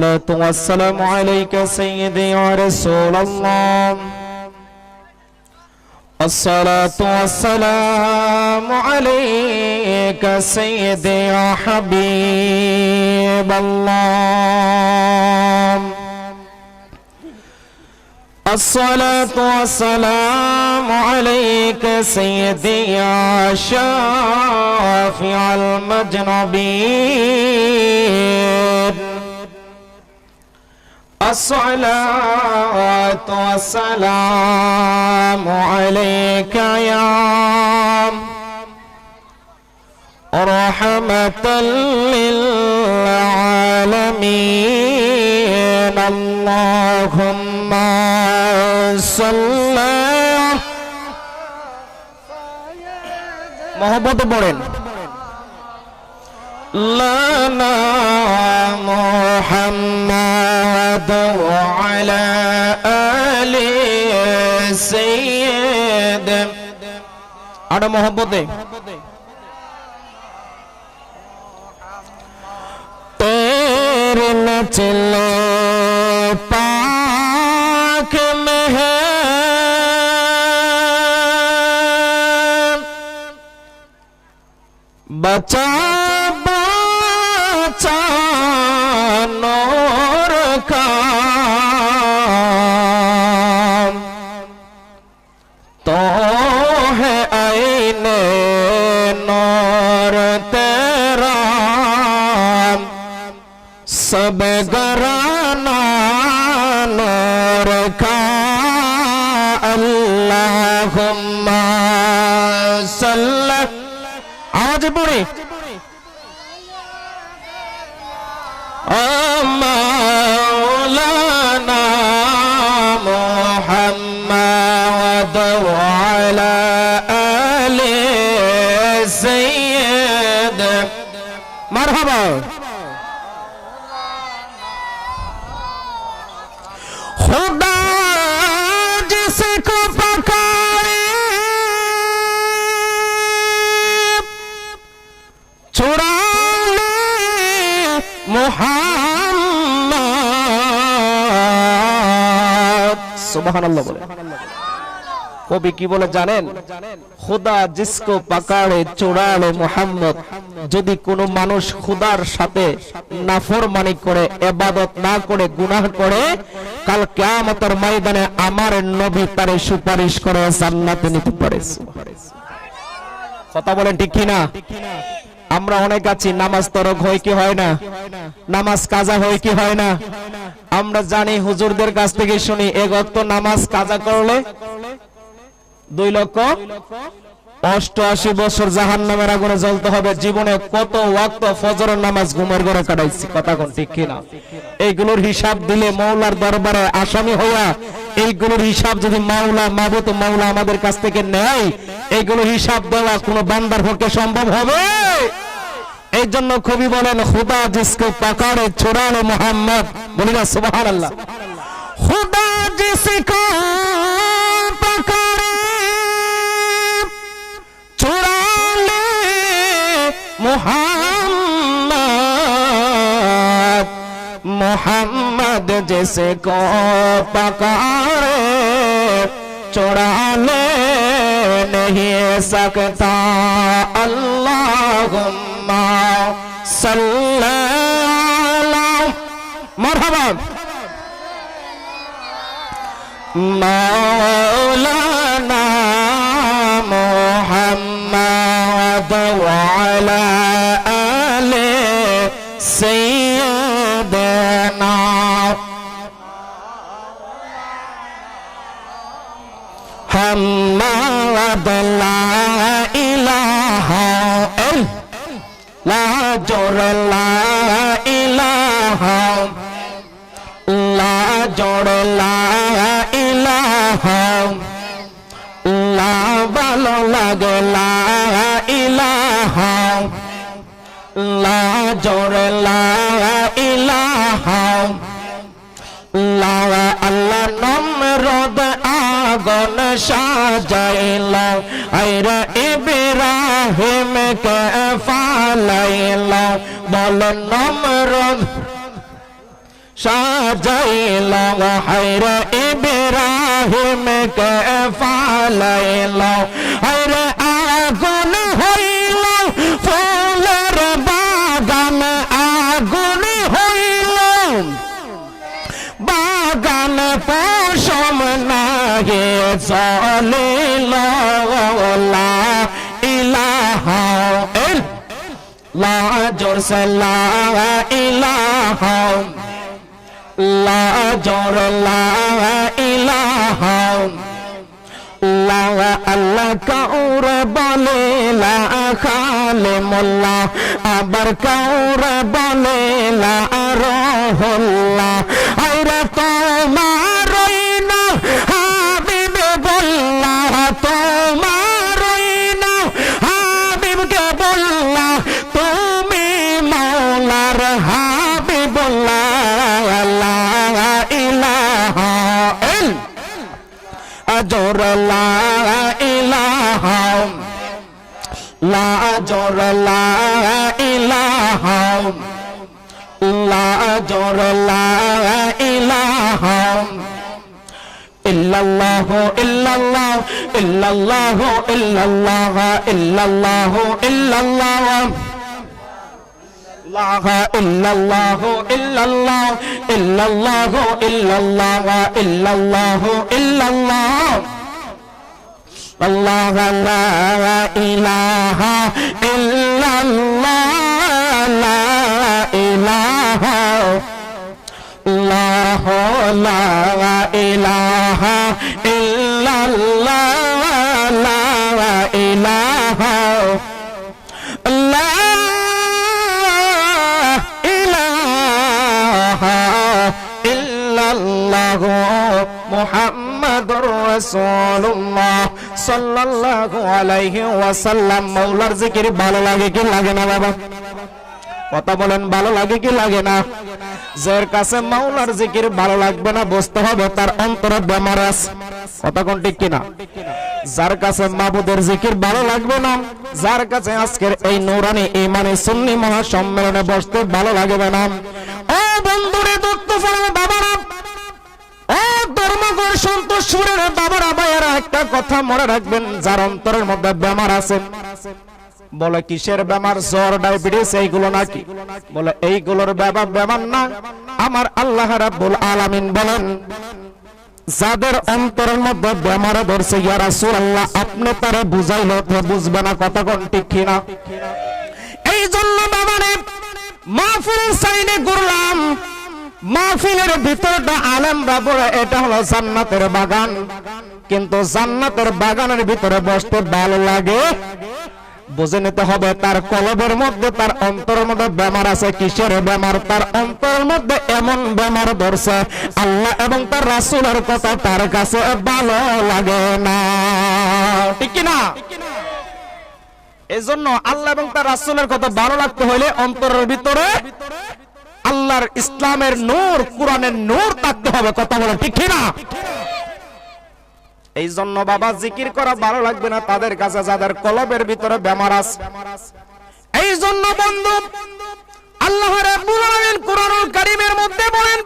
والسلام عليك سيدي يا رسول الله. الصلاة والسلام عليك سيدي يا حبيب الله. الصلاة والسلام عليك سيدي يا شافع المذنبين. الصلاة والسلام عليك يا رحمة للعالمين. اللهم صل محبت পড়েন لنا محمد وعلى آل سيد আরো محبت तेरे नचले पाक में है बचा बचा नूर का तो है आईने नूर तेरा सब घराना नूर का. अल्लाहुम्मा सल्ली आवाज पड़े मौलाना मुहम्मद वअला आले सय्यद मरहबा. खुदा जिसको पकाए चुरा ले मुहम्मद. सुबहानाल्लाह बोले কবি কি বলে জানেন? খুদা জিসকো পাকাড়ে চোরালে মুহাম্মদ. যদি কোনো মানুষ খুদার সাথে নাফরমানি করে, ইবাদত না করে, গুনাহ করে, কাল কিয়ামতের ময়দানে আমার নবী তারে সুপারিশ করে জান্নাতে নিতে পারে. কথা বলেন ঠিক কি না? আমরা অনেক আছি নামাজ তরক হয় কি হয় না, নামাজ কাজা হয় কি হয় না. আমরা জানি হুজুরদের কাছ থেকে শুনি এক ওয়াক্ত নামাজ কাজা করলে 2,88 বছর জাহান্নামের আগুনে জ্বলতে হবে. জীবনে কত ওয়াক্ত ফজরের নামাজ ঘুমের ঘরে কাটাইছি. কথা কোন ঠিক কিনা? এইগুলোর হিসাব দিলে মাওলার দরবারে আসামি হওয়া, এইগুলোর হিসাব যদি মাওলা মাবুদ মাওলা আমাদের কাছ থেকে নেয়, এইগুলোর হিসাব দেওয়া কোন বান্দার পক্ষে সম্ভব হবে? এই জন্য কবি বলেন খুদা জিসকো পাকাড়ে চোরালে মুহাম্মদ. বলি না সুবহানাল্লাহ. খুদা জিসকো পাকাড়ে চোরালে मुहम्मद मोहम्मद जैसे को पकारे चुरा ले नहीं सकता. अल्लाहुम्मा सल्ली अला मरहबा मौलाना मुहम्मद वअला आले सय्यदना. हम्मद ला इलाहा ला जोर ला इलाहा ला जोर ला इलाहा ला ভালো লাগে লা ইলাহা লা জোরে লা ইলাহা লা. আল্লাহ নমরদ আগুন সাজাইলা আইরা ইব্রাহিম কে ফালাইলা. বল নমরদ সাজাইল হায়রে ইব্রাহিম কে ফালাইল হায়রে আগুন হইল ফুলের বাগান আগুন হইল বাগান পশম নাগে চলিল লা ইলাহা লা জোরসে লা ইলাহা লা জোর লা ইলাহা লা আল্লাহ কাউরে বলে লা খালিমুল্লাহ আবার কাউরে বলে লা রুহুল্লাহ আইরে তোমারই না হাবিব বল্লাহ তোমারই না হাবিবকে বল্লাহ তুমি মাওলার হাবিবুল্লাহ লা ইলাহা জোর লা ইলাহা লা জোর লা ইলাহা লা জোর লা ইলাহা ইল্লাল্লাহ ইল্লাল্লাহ ইল্লাল্লাহ ইল্লাল্লাহ ইল্লাল্লাহ ইল্লাল্লাহ লা ইল্লাল্লাহ ইল্লাল্লাহ ইল্লাল্লাহ ইল্লাল্লাহ ইল্লাল্লাহ ইল্লাল্লাহ আল্লাহ লা ইলাহা ইল্লাল্লাহ লা ইলাহা ইল্লাল্লাহ লা ইলাহা ইল্লাল্লাহ লা ইলাহা লা ইল্লাল্লাহ মুহাম্মাদুর রাসূলুল্লাহ সাল্লাল্লাহু আলাইহি ওয়াসাল্লাম মাওলার জিকির ভালো লাগে কি লাগে না বাবা কথা বলেন ভালো লাগে কি লাগে না যার কাছে মাওলার জিকির ভালো লাগবে না বুঝতে হবে তার অন্তরে বেমার আছে কথা কোন ঠিক কিনা যার কাছে মাবুদের জিকির ভালো লাগবে না যার কাছে আজকের এই নূরানি ঈমানি সুন্নি মহাসম্মেলনে বসতে ভালো লাগবে না ও বন্ধুরে দত্তফলের বাবারা ও ধর্মগর সন্তোষ সুরের বাবারা ভাইয়েরা একটা কথা মনে রাখবেন যার অন্তরের মধ্যে বেমার আছে বলে কিসের বেমার জ্বর ডায়াবেটিস এইগুলো নাকি বলে এইগুলোর বেমার না আমার আল্লাহ রাব্বুল আলামিন বলেন যাদের অন্তরের মধ্যে বেমার ধরছে ইয়া রাসূলুল্লাহ আপনি তারে বুঝাইলে তো বুঝবে না কথা কোন ঠিক কিনা এই জন্য বাবারে মাহফিলের সাইনে ঘুরলাম মাহফিলের ভিতরটা আলেমরা বলে এটা হলো জান্নাতের বাগান কিন্তু জান্নাতের বাগানের ভিতরে বসতে ভালো লাগে বুঝে নিতে হবে তার কলবের মধ্যে তার অন্তরের মধ্যে বেমার আছে কিসের বেমার তার অন্তরের মধ্যে এমন বেমার ধরছে আল্লাহ এবং তার রাসূলের কথা তার কাছে ভালো লাগে না ঠিক কি না এজন্য আল্লাহ এবং তার রাসূলের কথা ভালো লাগতে হলে অন্তরের ভিতরে আল্লাহর ইসলামের নূর কোরআনের নূর থাকতে হবে কথা বলে ঠিক কি না এই জন্য বাবা জিকির করা ভালো লাগবে না তাদের কাছে যাদের কলবের ভিতরে বেমার আছে এই জন্য বন্ধু আল্লাহ রাব্বুল আলামিন কোরআনুল কারীমের মধ্যে বলেন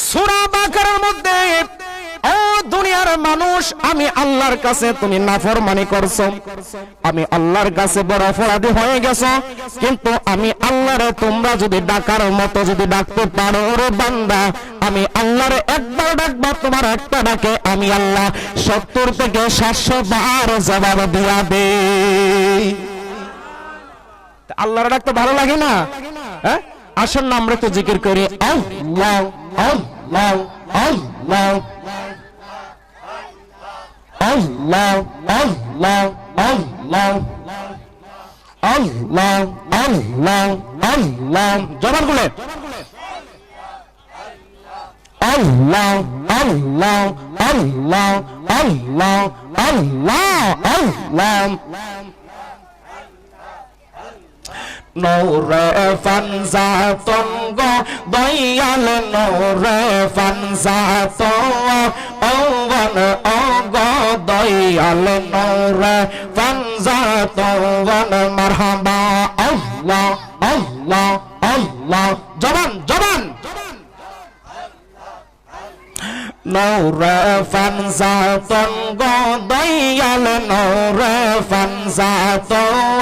সূরা বাকারার মধ্যে ও দুনিয়ার মানুষ আমি আল্লাহর কাছে তুমি নাফরমানি করছো আমি আল্লাহর কাছে বড় অপরাধী হয়ে গেছো কিন্তু আমি আল্লাহরে তোমরা যদি ডাকার মতো যদি ডাকতে পারো রে বান্দা আমি আল্লাহরে একবার ডাকবা তোমার একটা ডাকে আমি আল্লাহ 70 থেকে 700 বার জবাব দিয়া দেই আল্লাহরে ডাকতে ভালো লাগে না হ্যাঁ আসেন না আমরা তো জিকির করি আল্লাহ আল্লাহ আল্লাহ Allah, Allah, Allah, Allah, Allah, Allah. জবান খুলে Allah, Allah, Allah, Allah, Allah, Allah. নূরে ফানজাতন গো দয়াল নূরে ফানজাতন ওগন ওগো দয়াল নূরে ফানজাতন মারহাবা আল্লাহ আল্লাহ আল্লাহ জবান জবান নূরে ফানজাতন গো দয়াল নূরে ফানজাতন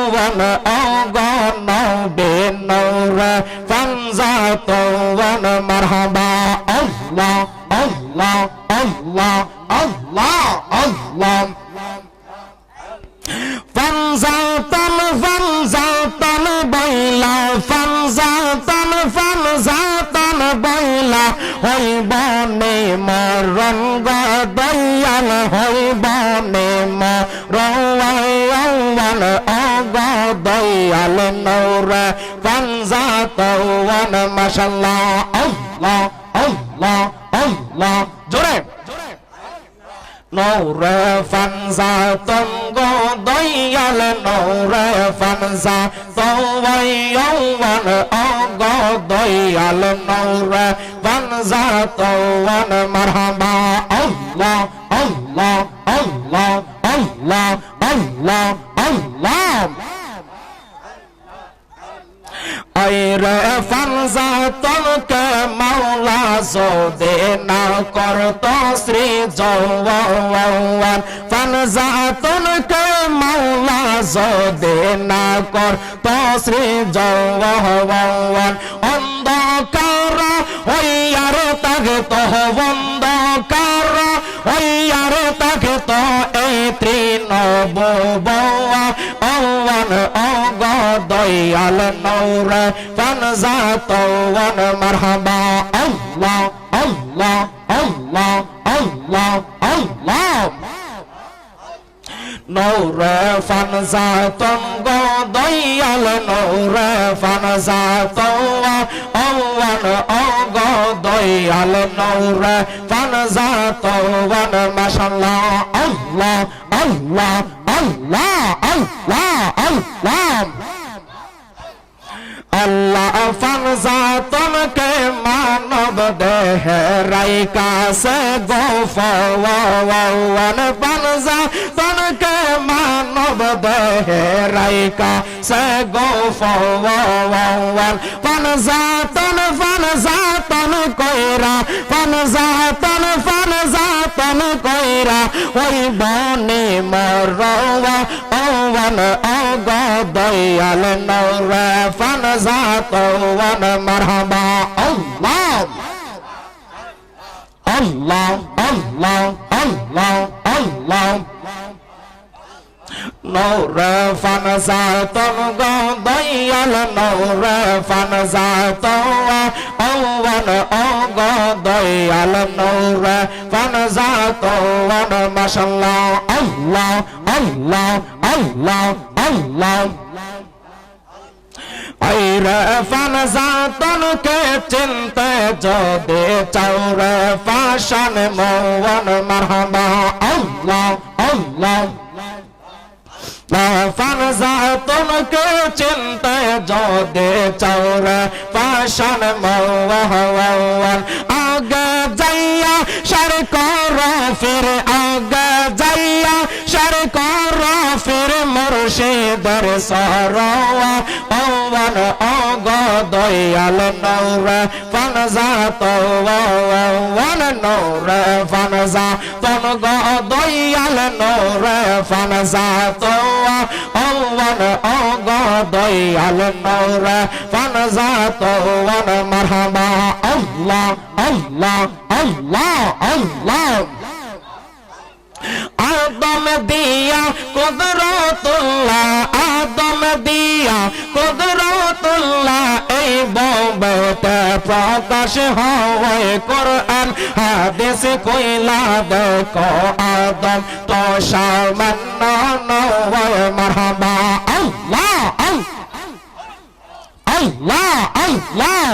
ওয়ান ওগো নবে নূরে ফানজাতন মারহাবা আল্লাহ আল্লাহ আল্লাহ আল্লাহ আল্লাহ ফানজাতন ফানজাতন বাইলা ফানজাতন ফানজাতন বাইলা হইবনে মরণ গো দয়াল হইবনে মরণ ওগো দয়াল নূরে ফানজাতন মাশাআল্লাহ আল্লাহ আল্লাহ আল্লাহ জোরে নূরে ফানজাতন গো দয়াল নূরে ফানজাতন ওয়ান ওগো দয়াল নূরে ফানজাতন মারহাবা আল্লাহ আল্লাহ আল্লাহ আল্লাহ আল্লাহ আল্লাহ আইরে ফানজাতন কে মাওলা জোদে না করতো শ্রী জওয়ান ফানজাতন কে মাওলা জোদে না করতো শ্রী জওয়ান অন্ধকার হইয়ার থাকতো অন্ধকার হইয়ার থাকতো এই তৃণভুবন ওগো দয়াল নূরে ফানজাতন মারহাবা আল্লাহ আল্লাহ আল্লাহ আল্লাহ আল্লাহ নূরে ফানজাতন গো দয়াল নূরে ফানজাতন ওয়ান ওগো দয়াল নূরে ফানজাতন মাশাআল্লাহ আল্লাহ আল্লাহ আল্লাহ আল্লাহ আল্লাহ আল্লাহ ফানজাতন কে মানব দেহে রাইকা সে গোফওয়ান ফানজাতন কে মানব দেহে রাইকা সে গোফওয়ান ফানজাতন ফানজাতন কইরা ফানজাতন ফানজাতন কইরা ওই বনে মরওয়া ওয়ান ওগো দয়াল নূরে ফানজাতন মারহাবা আল্লাহ আল্লাহ আল্লাহ আল্লাহ আল্লাহ নূরে ফানজাতন গো দয়াল নূরে ফানজাতন ওয়ান ওগো দয়াল নূরে ফানজাতন মাশাআল্লাহ আল্লাহ আল্লাহ আল্লাহ আল্লাহ আইরে ফানজাতন কে চিনতে যদি চাও রে ফাশান মওয়ান মারহাবা আল্লাহ আল্লাহ ফানজাতন কে চিনতে যদি চাও রে ফাশান মওয়ান আগে যাইয়া শার কর ফির আগে যাইয়া শার কর ফির মুর্শিদের সরওয়া ওয়ান ওগো দয়াল নূরে ফানজাতন নূরে ফানজাতন গো দয়াল নূরে ফানজাতন ওয়ান ওগো দয়াল নূরে ফানজাতন মারহাবা আল্লাহ আল্লাহ আল্লাহ আল্লাহ আদম দিয়া কুদরতুল্লাহ আদম দিয়া কুদরতুল্লাহ এই ববেতে প্রকাশ হয় কোরআন হাদিস কইলা দেখো আদম তো সামান্য নয় মারহাবা আল্লাহ আল্লাহ আল্লাহ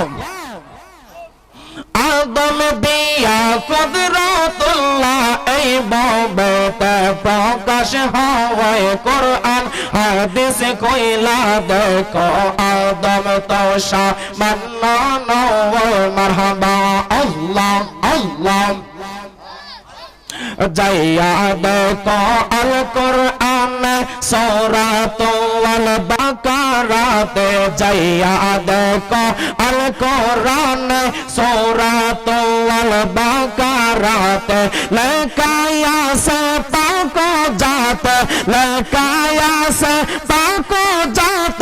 আদম দিয়া কুদরতুল্লাহ এই ববেতে প্রকাশ হয় কোরআন হাদিস কইলা দেখো আদম তো সামান্য নয় মারহাবা আল্লাহ আল্লাহ যাইয়া দেখো আল কোরআন সূরাতুল বাকারাতে যাইয়া দেখো আল কোরআন সূরাতুল বাকারাতে লেখায়া সে পাকো জাত লেখায়া সে পাকো জাত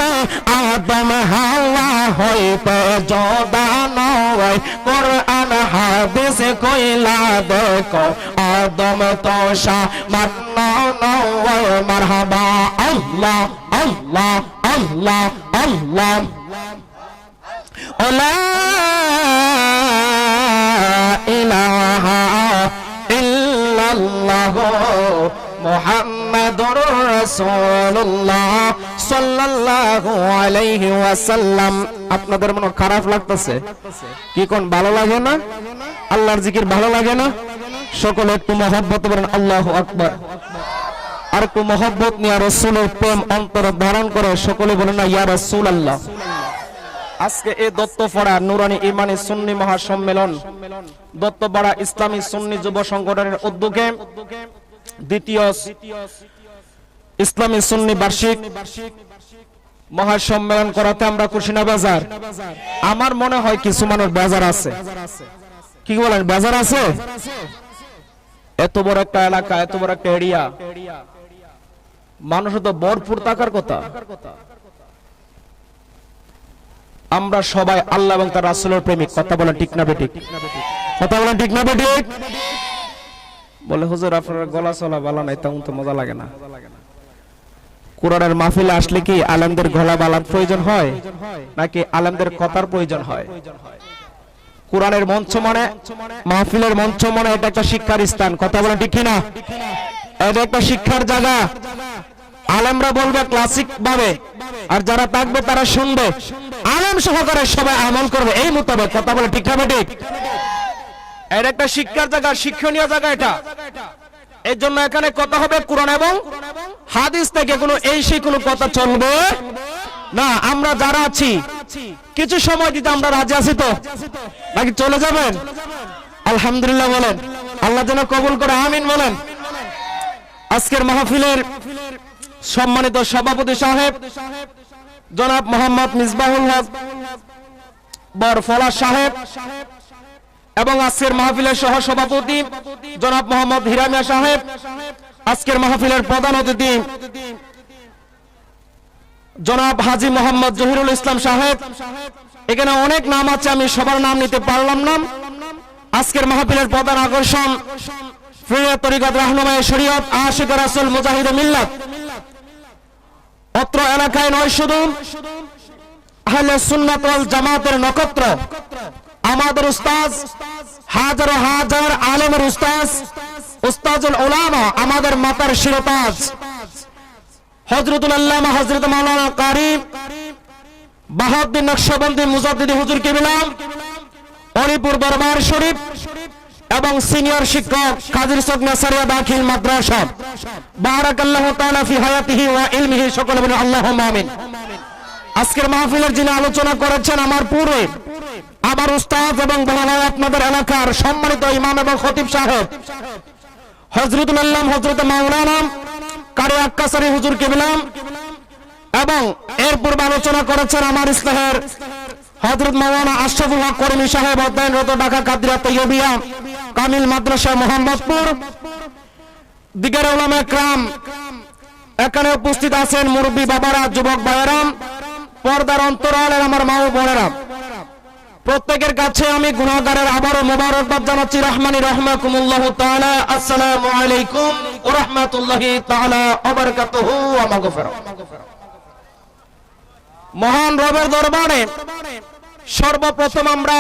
আদম হাওয়া হইতে জোদা নয় কোরআন হাদিস কইলা দেখো আদম তো সামান্য নয় মারহাবা আল্লাহ আল্লাহ আল্লাহ আল্লাহ লা ইলাহা ইল্লাল্লাহ মুহাম্মাদুর রাসূলুল্লাহ সাল্লাল্লাহু আলাইহি ওয়াসাল্লাম। আপনাদের মনে খারাপ লাগতেছে কি কোন ভালো লাগে না? আল্লাহর জিকির ভালো লাগে না? সকলে একটু মহব্বত বলেন আল্লাহু আকবার। আর একটু মহব্বত নিয়ে রাসূলের প্রেম অন্তরে ধারণ করে সকলে বলেন না ইয়া রাসূলুল্লাহ। আজকে এই দত্তপাড়া নুরানি ইমানি সুন্নি মহাসম্মেলন দত্তপাড়া ইসলামী সুন্নি যুব সংগঠনের উদ্যোগে দ্বিতীয় ইসলামী সুন্নি বার্ষিক মহাসম্মেলন করাতে আমরা কুশিনা বাজার। আমার মনে হয় কিছু মানুষ বাজার আছে, কি বলেন বাজার আছে? এত বড় একটা এলাকা, এত বড় একটা এরিয়া, মানুষ তো ভরপুর থাকার কথা। আমরা সবাই আল্লাহ এবং তার রাসূলের প্রেমিক, কথা বলেন ঠিক না বেঠিক? কথা বলেন ঠিক না বেঠিক? বলে হুজুর আপনার গলা চলা ভালো নাই, তেমন তো মজা লাগে না। কোরআনের মাহফিলে আসলে কি আলেমদের গলা বালার প্রয়োজন হয় নাকি আলেমদের কথার প্রয়োজন হয়? কোরআনের মঞ্চ মানে মাহফিলের মঞ্চ মানে এটা একটা শিক্ষার স্থান, কথা বলেন ঠিক কিনা? এটা একটা শিক্ষার জায়গা। আলেমরা বলবে ক্লাসিক ভাবে, আর যারা থাকবে তারা শুনবে, আলেম সহকারে সবাই আমল করবে এই মোতাবেক, কথা বলে ঠিক না ঠিক? এটা একটা শিক্ষার জায়গা, শিক্ষণীয় জায়গা এটা। এর জন্য এখানে কথা হবে কোরআন এবং হাদিস থেকে, কোনো এই সেই কোনো কথা চলবে না। আমরা যারা আছি কিছু সময় দিতে আমরা রাজি আছি তো, নাকি চলে যাবেন? আলহামদুলিল্লাহ বলেন, আল্লাহ যেন কবুল করে, আমিন বলেন। আজকের মাহফিলের সম্মানিত সভাপতি সাহেব জনাব মোহাম্মদ মিসবাহুল হক বরফলা সাহেব এবং আজকের মাহফিলের সহ সভাপতি জনাব মোহাম্মদ হিরামিয়া সাহেব, আজকের মাহফিলের প্রধান অতিথি জনাব হাজী মোহাম্মদ জহিরুল ইসলাম সাহেব। এখানে অনেক নাম আছে, আমি সবার নাম নিতে পারলাম না। আজকের মাহফিলের প্রধান আকর্ষণ ফিরে তরিকত রাহনুমায়ে শরীয়ত আশিক রাসূল মুজাহিদ মিল্লাত। অত্র এলাকায় নয় শুধু আহলে সুন্নাত ওয়াল জামাতের নক্ষত্র আমাদের উস্তাদ, হাজার হাজার আলেমের উস্তাদ, উস্তাদুল উলামা, আমাদের মাতার শিরতাজ হযরতুল আল্লামা হযরত মাওলানা কারি বাহাউদ্দিন নকশবন্দি মুজাদ্দিদি হুজুর কিবলা অলিপুর দরবার শরীফ এবং সিনিয়র শিক্ষক কাজী চক নাসারিয়া দাখিল মাদ্রাসা বারাকাল্লাহু তাআলা ফি হায়াতিহি ওয়া ইলমিহি, সকলে বলেন আল্লাহুম্মা আমিন। আজকের মাহফিলের যিনি আলোচনা করেছেন আমার পূর্বে আমার উস্তাদ এবং বলা আপনাদের এলাকার সম্মানিত ইমাম এবং খতিব সাহেব হযরতুল আল্লাম হযরত মাওলানা কারি আক্কাসারি হুজুর কিবলা, এবং এর পূর্বে আলোচনা করেছেন আমার ইসলাহের হযরত মাওলানা আশরাফুল হক করিমি সাহেব, অধ্যয়নরত ঢাকা কাদরিয়া তৈয়বিয়া কামিল মাদ্রাসা মোহাম্মদপুর। দিগার উলামা کرام এখানে উপস্থিত আছেন, মুরব্বী বাবারা, যুবক ভাইয়েরা, পর্দার অন্তরালের আমার মা ও বোনেরা, প্রত্যেকের কাছে আমি গুনাহগারের আবারও মোবারকবাদ জানাচ্ছি। রহমানি রহমাকুমুল্লাহ তাআলা। আসসালামু আলাইকুম ওয়া রাহমাতুল্লাহি তাআলা ওয়া বারাকাতুহু ওয়া মাগফিরাহ। মহান রবের দরবারে সর্বপ্রথম আমরা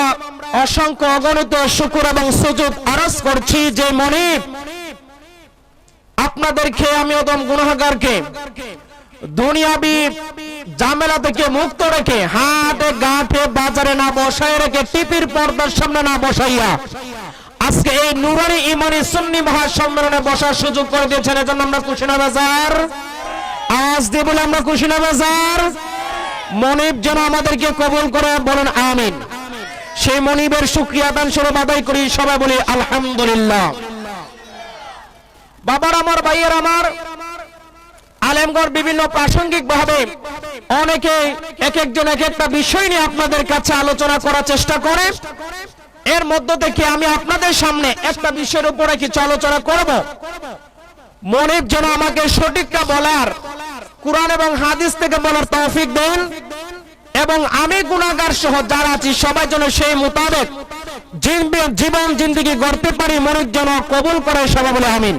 অসংখ্য অগণিত শুকর এবং সুজুদ আরজ করছি যে মনিব আপনাদেরকে, আমি অদম গুনাহগারকে দুনিয়াবি ঝামেলা থেকে মুক্ত রেখে হাটে ঘাটে বাজারে না বসায় রেখে টিভির পর্দার সামনে না বসাইয়া আজকে এই নুরানি ইমানি সুন্নি মহাসম্মেলনে বসার সুযোগ করে দিয়েছেন। এজন্য আমরা কুশিনা বাজার আওয়াজ দিয়ে বলে আমরা কুশিনা বাজার। মনিব যেন আমাদেরকে কবুল করে, বলেন আমিন। সেই মনিবের শুকরিয়া দান স্বরূপ আদায় করি, সবাই বলি আলহামদুলিল্লাহ। বাবার আমার, ভাইয়ের আমার, আলেমগণ বিভিন্ন প্রাসঙ্গিক ভাবে অনেকে এক একজন এক একটা বিষয় নিয়ে আপনাদের কাছে আলোচনা করার চেষ্টা করে। এর মধ্য থেকে আমি আপনাদের সামনে একটা বিষয়ের উপরে কিছু আলোচনা করব। মনিব যেন আমাকে সঠিকটা বলার, কুরআন এবং হাদিস থেকে বলার তৌফিক দেন, এবং আমি গুনাহগার সহ যারা আছি সবাই যেন সেই মোতাবেক জীবন জিন্দেগি গড়তে পারি। মনিব যেন কবুল করে, সবাই বলে আমিন।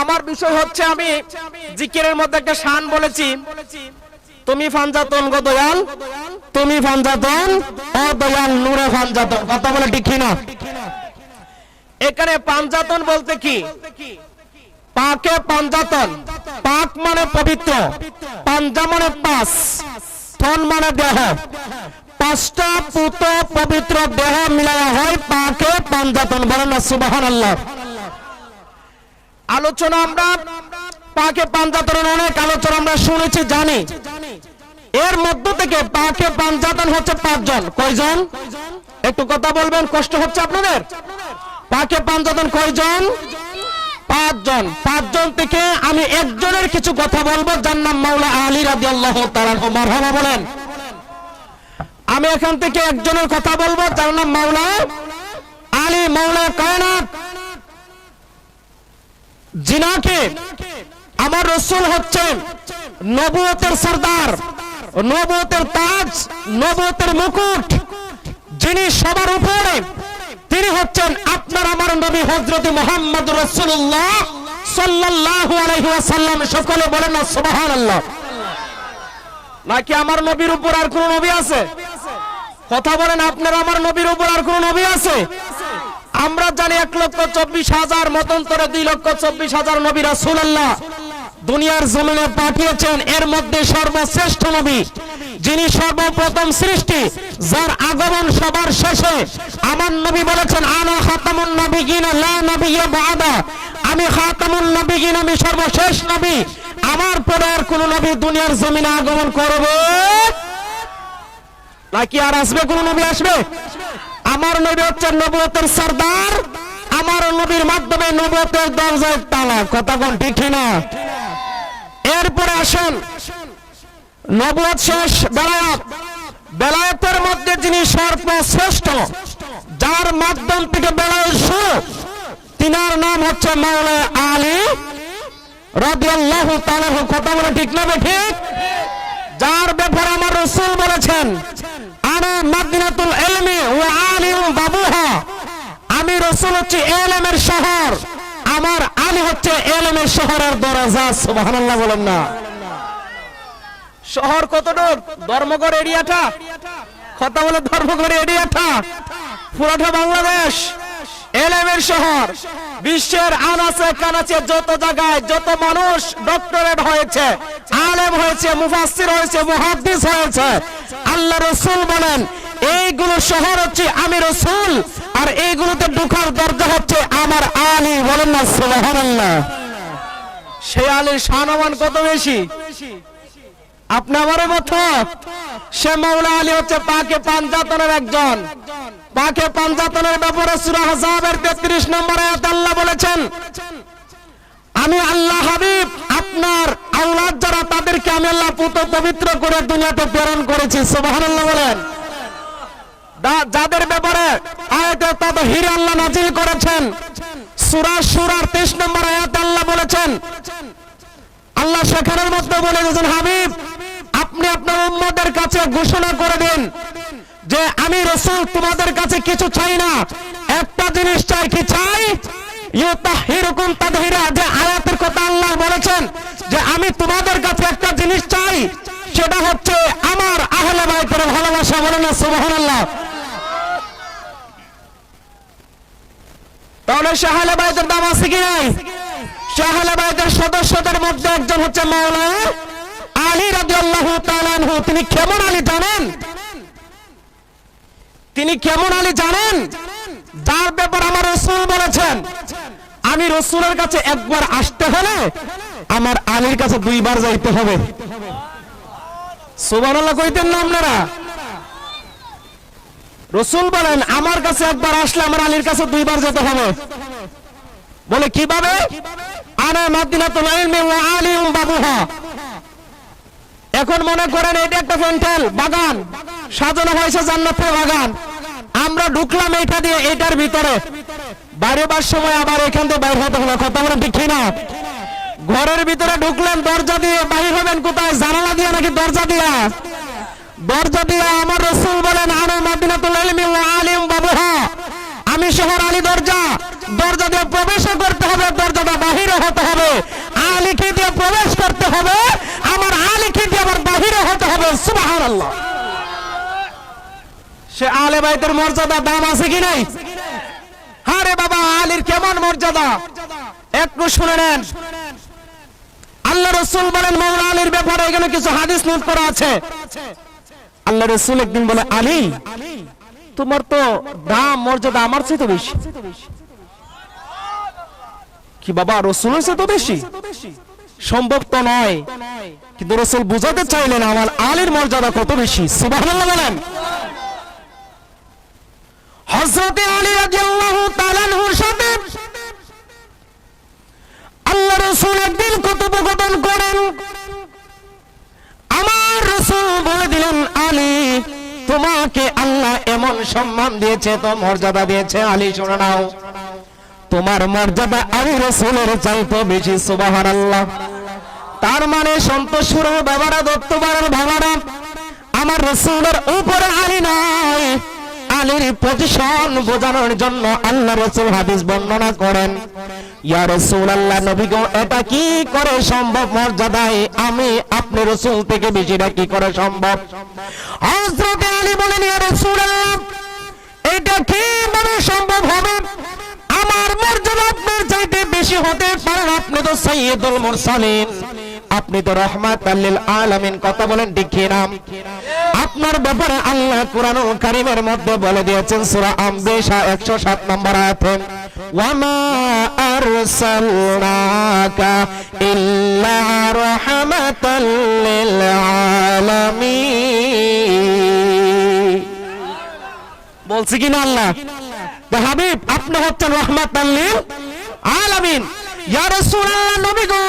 আমার বিষয় হচ্ছে, আমি জিকিরের মধ্যে একটা শান বলেছি, তুমি ফানজাতন গো দয়াল, তুমি ফানজাতন ও দয়াল নূরে ফানজাতন। কথা বলে ঠিক না? এখানে পাঞ্জাতন বলতে কি? পাকে পাঞ্জাতন। পাক মানে পবিত্র, পাঞ্জা মানে পাঁচ, তন মানে দেহ। পাঁচটা পুত পবিত্র দেহ মিলায়া হয় পাকে পাঞ্জাতন। বলেন না সুবহানাল্লাহ। আলোচনা আমরা পাকে পাঞ্জাতনের অনেক আলোচনা আমরা শুনেছি, জানি। এর মধ্য থেকে পাকে পাঞ্জাতন হচ্ছে পাঁচজন। কয়জন? একটু কথা বলবেন, কষ্ট হচ্ছে আপনাদের। পাকে পাঞ্জাতন কয়জন? পাঁচজন। পাঁচজন থেকে আমি একজনের কিছু কথা বলবো, যার নাম মাওলা আলী রাদিয়াল্লাহু তাআলা আনহু। মারহাবা বলেন। আমি এখান থেকে একজনের কথা বলবো, যার নাম মাওলা আলী, মাওলা কায়নাত। জিনাকে আমার রাসূল হচ্ছেন নবুয়তের সরদার, নবুয়তের তাজ, নবুয়তের মুকুট, যিনি সবার উপরে। তিনি হচ্ছেন আপনার আমার নবী হযরত মুহাম্মদ রাসূলুল্লাহ সাল্লাল্লাহু আলাইহি ওয়াসাল্লাম। সকলে বলেন না সুবহানাল্লাহ। নাকি আমার নবীর উপর আর কোন নবী আছে? কথা বলেন, আপনার আমার নবীর উপর আর কোন নবী আছে? আমরা জানি 1,24,000 মতান্তরে 2,24,000 নবী রাসূলুল্লাহ দুনিয়ার জমিনে পাঠিয়েছেন। এর মধ্যে সর্বশ্রেষ্ঠ নবী, যিনি সর্বপ্রথম সৃষ্টি, যার আগমন সবার শেষে। আমার নবী বলেছেন, আনা খাতামুন নবিয়্যিন লা নবিয়্যা বা'দা। আমি খাতামুন নবিয়্যিন, আমি সর্বশেষ নবী। আমার পরে আর কোন নবী দুনিয়ার জমিনে আগমন করবে নাকি আর আসবে? কোন নবী আসবে? আমার নবী হচ্ছেন নবুয়তের সরদার। আমার নবীর মাধ্যমে নবুয়তের দরজায় তালা। কথা কোন ঠিক না? এরপরে আসেন নবুয়ত শেষ, বেলায়েত। বেলায়েতের মধ্যে যিনি সর্বশ্রেষ্ঠ, যার মাধ্যম থেকে বেলায়েত শুরু, তিনার নাম হচ্ছে মাওলা আলী রাদিয়াল্লাহু তাআলা। কথা বলে ঠিক না ঠিক? যার ব্যাপারে আমার রাসূল বলেছেন, আনা মাদিনাতুল ইলমি ওয়া আলিম বাবুহা। আমি রাসূল হচ্ছে ইলমের শহর, আমার আলী হচ্ছে ইলমের শহরের দরজা। সুবহানাল্লাহ বলেন না। শহর কতটুক? ধর্মগড় এরিয়াটা। কথা বলে ধর্মগড় এরিয়াটা পুরোটা বাংলাদেশ ইলমের শহর। বিশ্বের আনাচে কানাচে যত জায়গায় যত মানুষ ডক্টরেট হয়েছে, আলেম হয়েছে, মুফাসসির হয়েছে, মুহাদ্দিস হয়েছে, আল্লাহ রাসূল বলেন এইগুলো শহর হচ্ছে আমি রাসূল, আর এইগুলোতে ঢোকার দরজা হচ্ছে আমার আলী। বলেন না সুবহানাল্লাহ। সেই আলীর সম্মান কত বেশি আপনি আমার মতো। সে মাওলা আলী হচ্ছে পাকে পাঞ্জাতনের একজন। পাকে পাঞ্জাতনের ব্যাপারে সূরা আহজাবের 33 নম্বর আয়াত আল্লাহ বলেছেন, আমি আল্লাহ হাবিব আপনার আওলাদ যারা, তাদেরকে আমি আল্লাহ পুত পবিত্র করে দুনিয়াতে প্রেরণ করেছি। সুবহানাল্লাহ বলেন। যাদের ব্যাপারে আয়াতে তাদহির আল্লাহ নাযিল করেছেন, সূরা সূরার 23 নম্বর আয়াত আল্লাহ বলেছেন, আল্লাহ সেখানের মধ্যে বলে দিয়েছেন, হাবিব আপনি আপনার উম্মতের কাছে ঘোষণা করে দিন যে আমি রাসূল তোমাদের কাছে কিছু চাই না, একটা জিনিস চাই। কি চাই? ইউতাহিরুকুম তাদহিরা। যে আয়াতের কথা আল্লাহ বলেছেন যে আমি তোমাদের কাছে একটা জিনিস চাই, সেটা হচ্ছে আমার আহলে বাইতের ভালোবাসা। বলেন না সুবহানাল্লাহ। তাহলে সে আহলে বাইতের দাম আছে কি নাই? সে আহলে বাইতের সদস্যদের মধ্যে একজন হচ্ছে মাওলা আলী রাদিয়াল্লাহু তাআলা আনহু। তিনি কেমন আলী জানেন? তিনি কেমন আলী জানেন? যার ব্যাপারে আমার রাসূল বলেছেন, আমি রাসূলের কাছে একবার আসতে হলে আমার আলীর কাছে দুইবার যাইতে হবে। সুবহানাল্লাহ কইতেন না আপনারা? রাসূল বলেন আমার কাছে একবার আসলে আমার আলীর কাছে দুইবার যেতে হবে। বলে কিভাবে? আনা মাদিনাতুল ইলমি ওয়া আলিম বাবুহা। এখন মনে করেন এটা একটা প্যান্ডেল বাগান সাজানো হয়েছে জান্নাতের বাগান, আমরা ঢুকলাম এটা দিয়ে এটার ভিতরে, বাইরে বার সময় আবার এখান থেকে বাইরে হতে হলো, কথা বলে ঠিক না? ঘরের ভিতরে ঢুকলেন দরজা দিয়ে, বাইরে হবেন কোথায়? জানালা দিয়ে নাকি দরজা দিয়া? দরজা দিয়ে। আমার রাসূল বলেন আনা মাদিনাতুল ইলমি ওয়া আলিম বাবুহা, আমি শহর আলী দরজা, দরজা দিয়ে প্রবেশ করতে হবে, দরজাটা বাহিরে হতে হবে, আলীকে দিয়ে প্রবেশ করতে হবে, আমার আলীকে দিয়ে আবার বাহিরে হতে হবে। সুবহানাল্লাহ। সে আলে বাইতের মর্যাদা দাম আছে কি নাই? আরে বাবা আলীর কেমন মর্যাদা একটু শুনে নেন। আল্লাহ রাসূল বলেন মাওলা আলীর ব্যাপারে এখানে কিছু হাদিস নোট করা আছে। আল্লাহ রাসূল একদিন বলে আলী তোমার তো দাম মর্যাদা আমার চেয়ে তো বেশি। কি বাবা রাসূলের চেয়ে তো বেশি? সম্ভব তো নয়, কিন্তু রাসূল বুঝাতে চাইলেন আমার আলীর মর্যাদা কত বেশি। সুবহানাল্লাহ বলেন। হযরত আলী রাদিয়াল্লাহু তাআলা আনহুর সাথে আল্লাহ রাসূল একদিন কথোপকথন করেন। আমার রাসূল বলে দিলেন আলী তোমাকে আল্লাহ এমন সম্মান দিয়েছে, তো মর্যাদা দিয়েছে, আলী শুনে নাও তোমার মর্যাদা আমি রাসূলের চাইতে বেশি। সুবহানাল্লাহ। তার মানে সন্তোষপুর বাবারা দত্তবাড়ার বাবারা আমার রাসূলের উপরে আলী নাই, আলীর পজিশন বোঝানোর জন্য আল্লাহ রাসূল হাদিস বর্ণনা করেন। ইয়া রাসূলুল্লাহ নবী গো এটা কি করে সম্ভব মর্যাদায় আমি আপনি রাসূল থেকে বেশিটা কি করে সম্ভব? হযরত আলী বলেন ইয়া রাসূলুল্লাহ এটা কিভাবে সম্ভব হবে? আমার মর্যাদা আপনার চাইতে বেশি হতে পারে, আপনি তো সাইয়্যিদুল মুরসালিন, আপনি তো রাহমাতাল লিল আলামিন, কথা বলেন ঠিক কি না? আপনার ব্যাপারে আল্লাহ কুরআনুল কারীমের মধ্যে বলে দিয়েছেন সূরা আম্বিয়া 107 নম্বর আয়াতে ওয়া মা আরসালনাকা ইল্লা রাহমাতাল লিল আলামিন। বলছি কি না আল্লাহ? তো হাবিব আপনি হচ্ছেন রাহমাতাল লিল আলামিন। ইয়া রাসূলুল্লাহ নবী গো,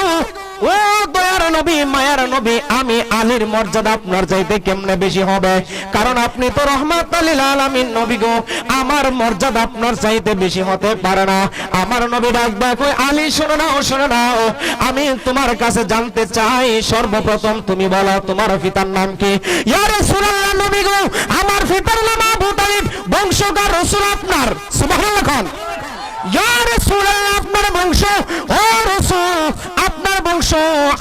ও দয়ার নবী মায়ার নবী, আমি আলীর মর্যাদা আপনার চাইতে কেমনে বেশি হবে? কারণ আপনি তো রাহমাতুল লিল আলামিন নবী গো, আমার মর্যাদা আপনার চাইতে বেশি হতে পারে না। আমার নবী ডাকবা কই আলী শোনো নাও, শোনো নাও, আমি তোমার কাছে জানতে চাই সর্বপ্রথম তুমি বলো তোমার পিতার নাম কি? ইয়া রাসূলুল্লাহ নবী গো আমার পিতার নাম আবু তালিব, বংশধর রাসূল আপনার। সুবহানাল্লাহ খান। ইয়া রাসূলুল্লাহ আপনার বংশ, ও রাসূল আপনার বংশ।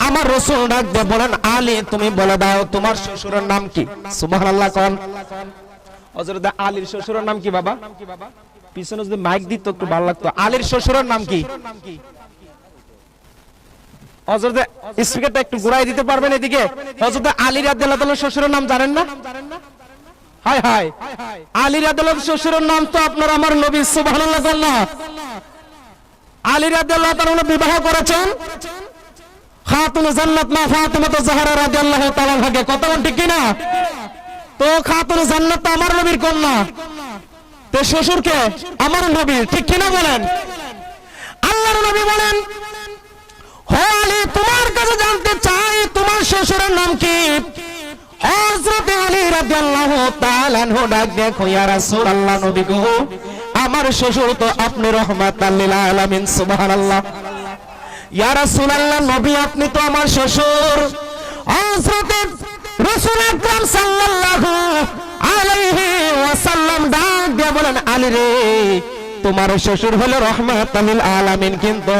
আমার রাসূল ডাক দিয়ে বলেন আলী তুমি বলে দাও তোমার শ্বশুরের নাম কি? সুবহানাল্লাহ কোন। হযরত আলীর শ্বশুরের নাম কি বাবা? পিছনে যদি মাইক দিত একটু ভালো লাগতো। আলীর শ্বশুরের নাম কি? হযরত স্পিকারটা একটু ঘুরাই দিতে পারবেন এদিকে? হযরত আলী রাদিয়াল্লাহু তাআলার শ্বশুরের নাম জানেন না? হায় হায়, আলী রাদিয়াল্লাহু শ্বশুরের নাম তো আপনার আমার নবী। সুবহানাল্লাহ আল্লাহ। আলী রাদিয়াল্লাহু তাআলা বিবাহ করেছেন খাতুন জান্নাত মা ফাতিমা জাহরা রাদিয়াল্লাহু তাআলা থেকে, কথা বল ঠিক কি না? তো খাতুন জান্নাত তো আমার নবীর কন্যা, তো শ্বশুরকে আমার নবী, ঠিক কি না বলেন? আল্লাহর নবী বলেন হে আলী তোমার কাছে জানতে চাই তোমার শ্বশুরের নাম কি? হযরত আলী রাদিয়াল্লাহু তাআলা আনহু ডাক দিয়ে কই ইয়া রাসূলুল্লাহ নবী গো আমার শ্বশুর তো আপনি রাহমাতাল লিল আলামিন। সুবহানাল্লাহ। ইয়া রাসূলুল্লাহ নবী আপনি তো আমার শ্বশুর। হযরত রাসূল আকরাম সাল্লাল্লাহু আলাইহি ওয়াসাল্লাম ডাক দিয়ে বলেন আলী রে তোমার শ্বশুর হলো রাহমাতাল লিল আলামিন, কিন্তু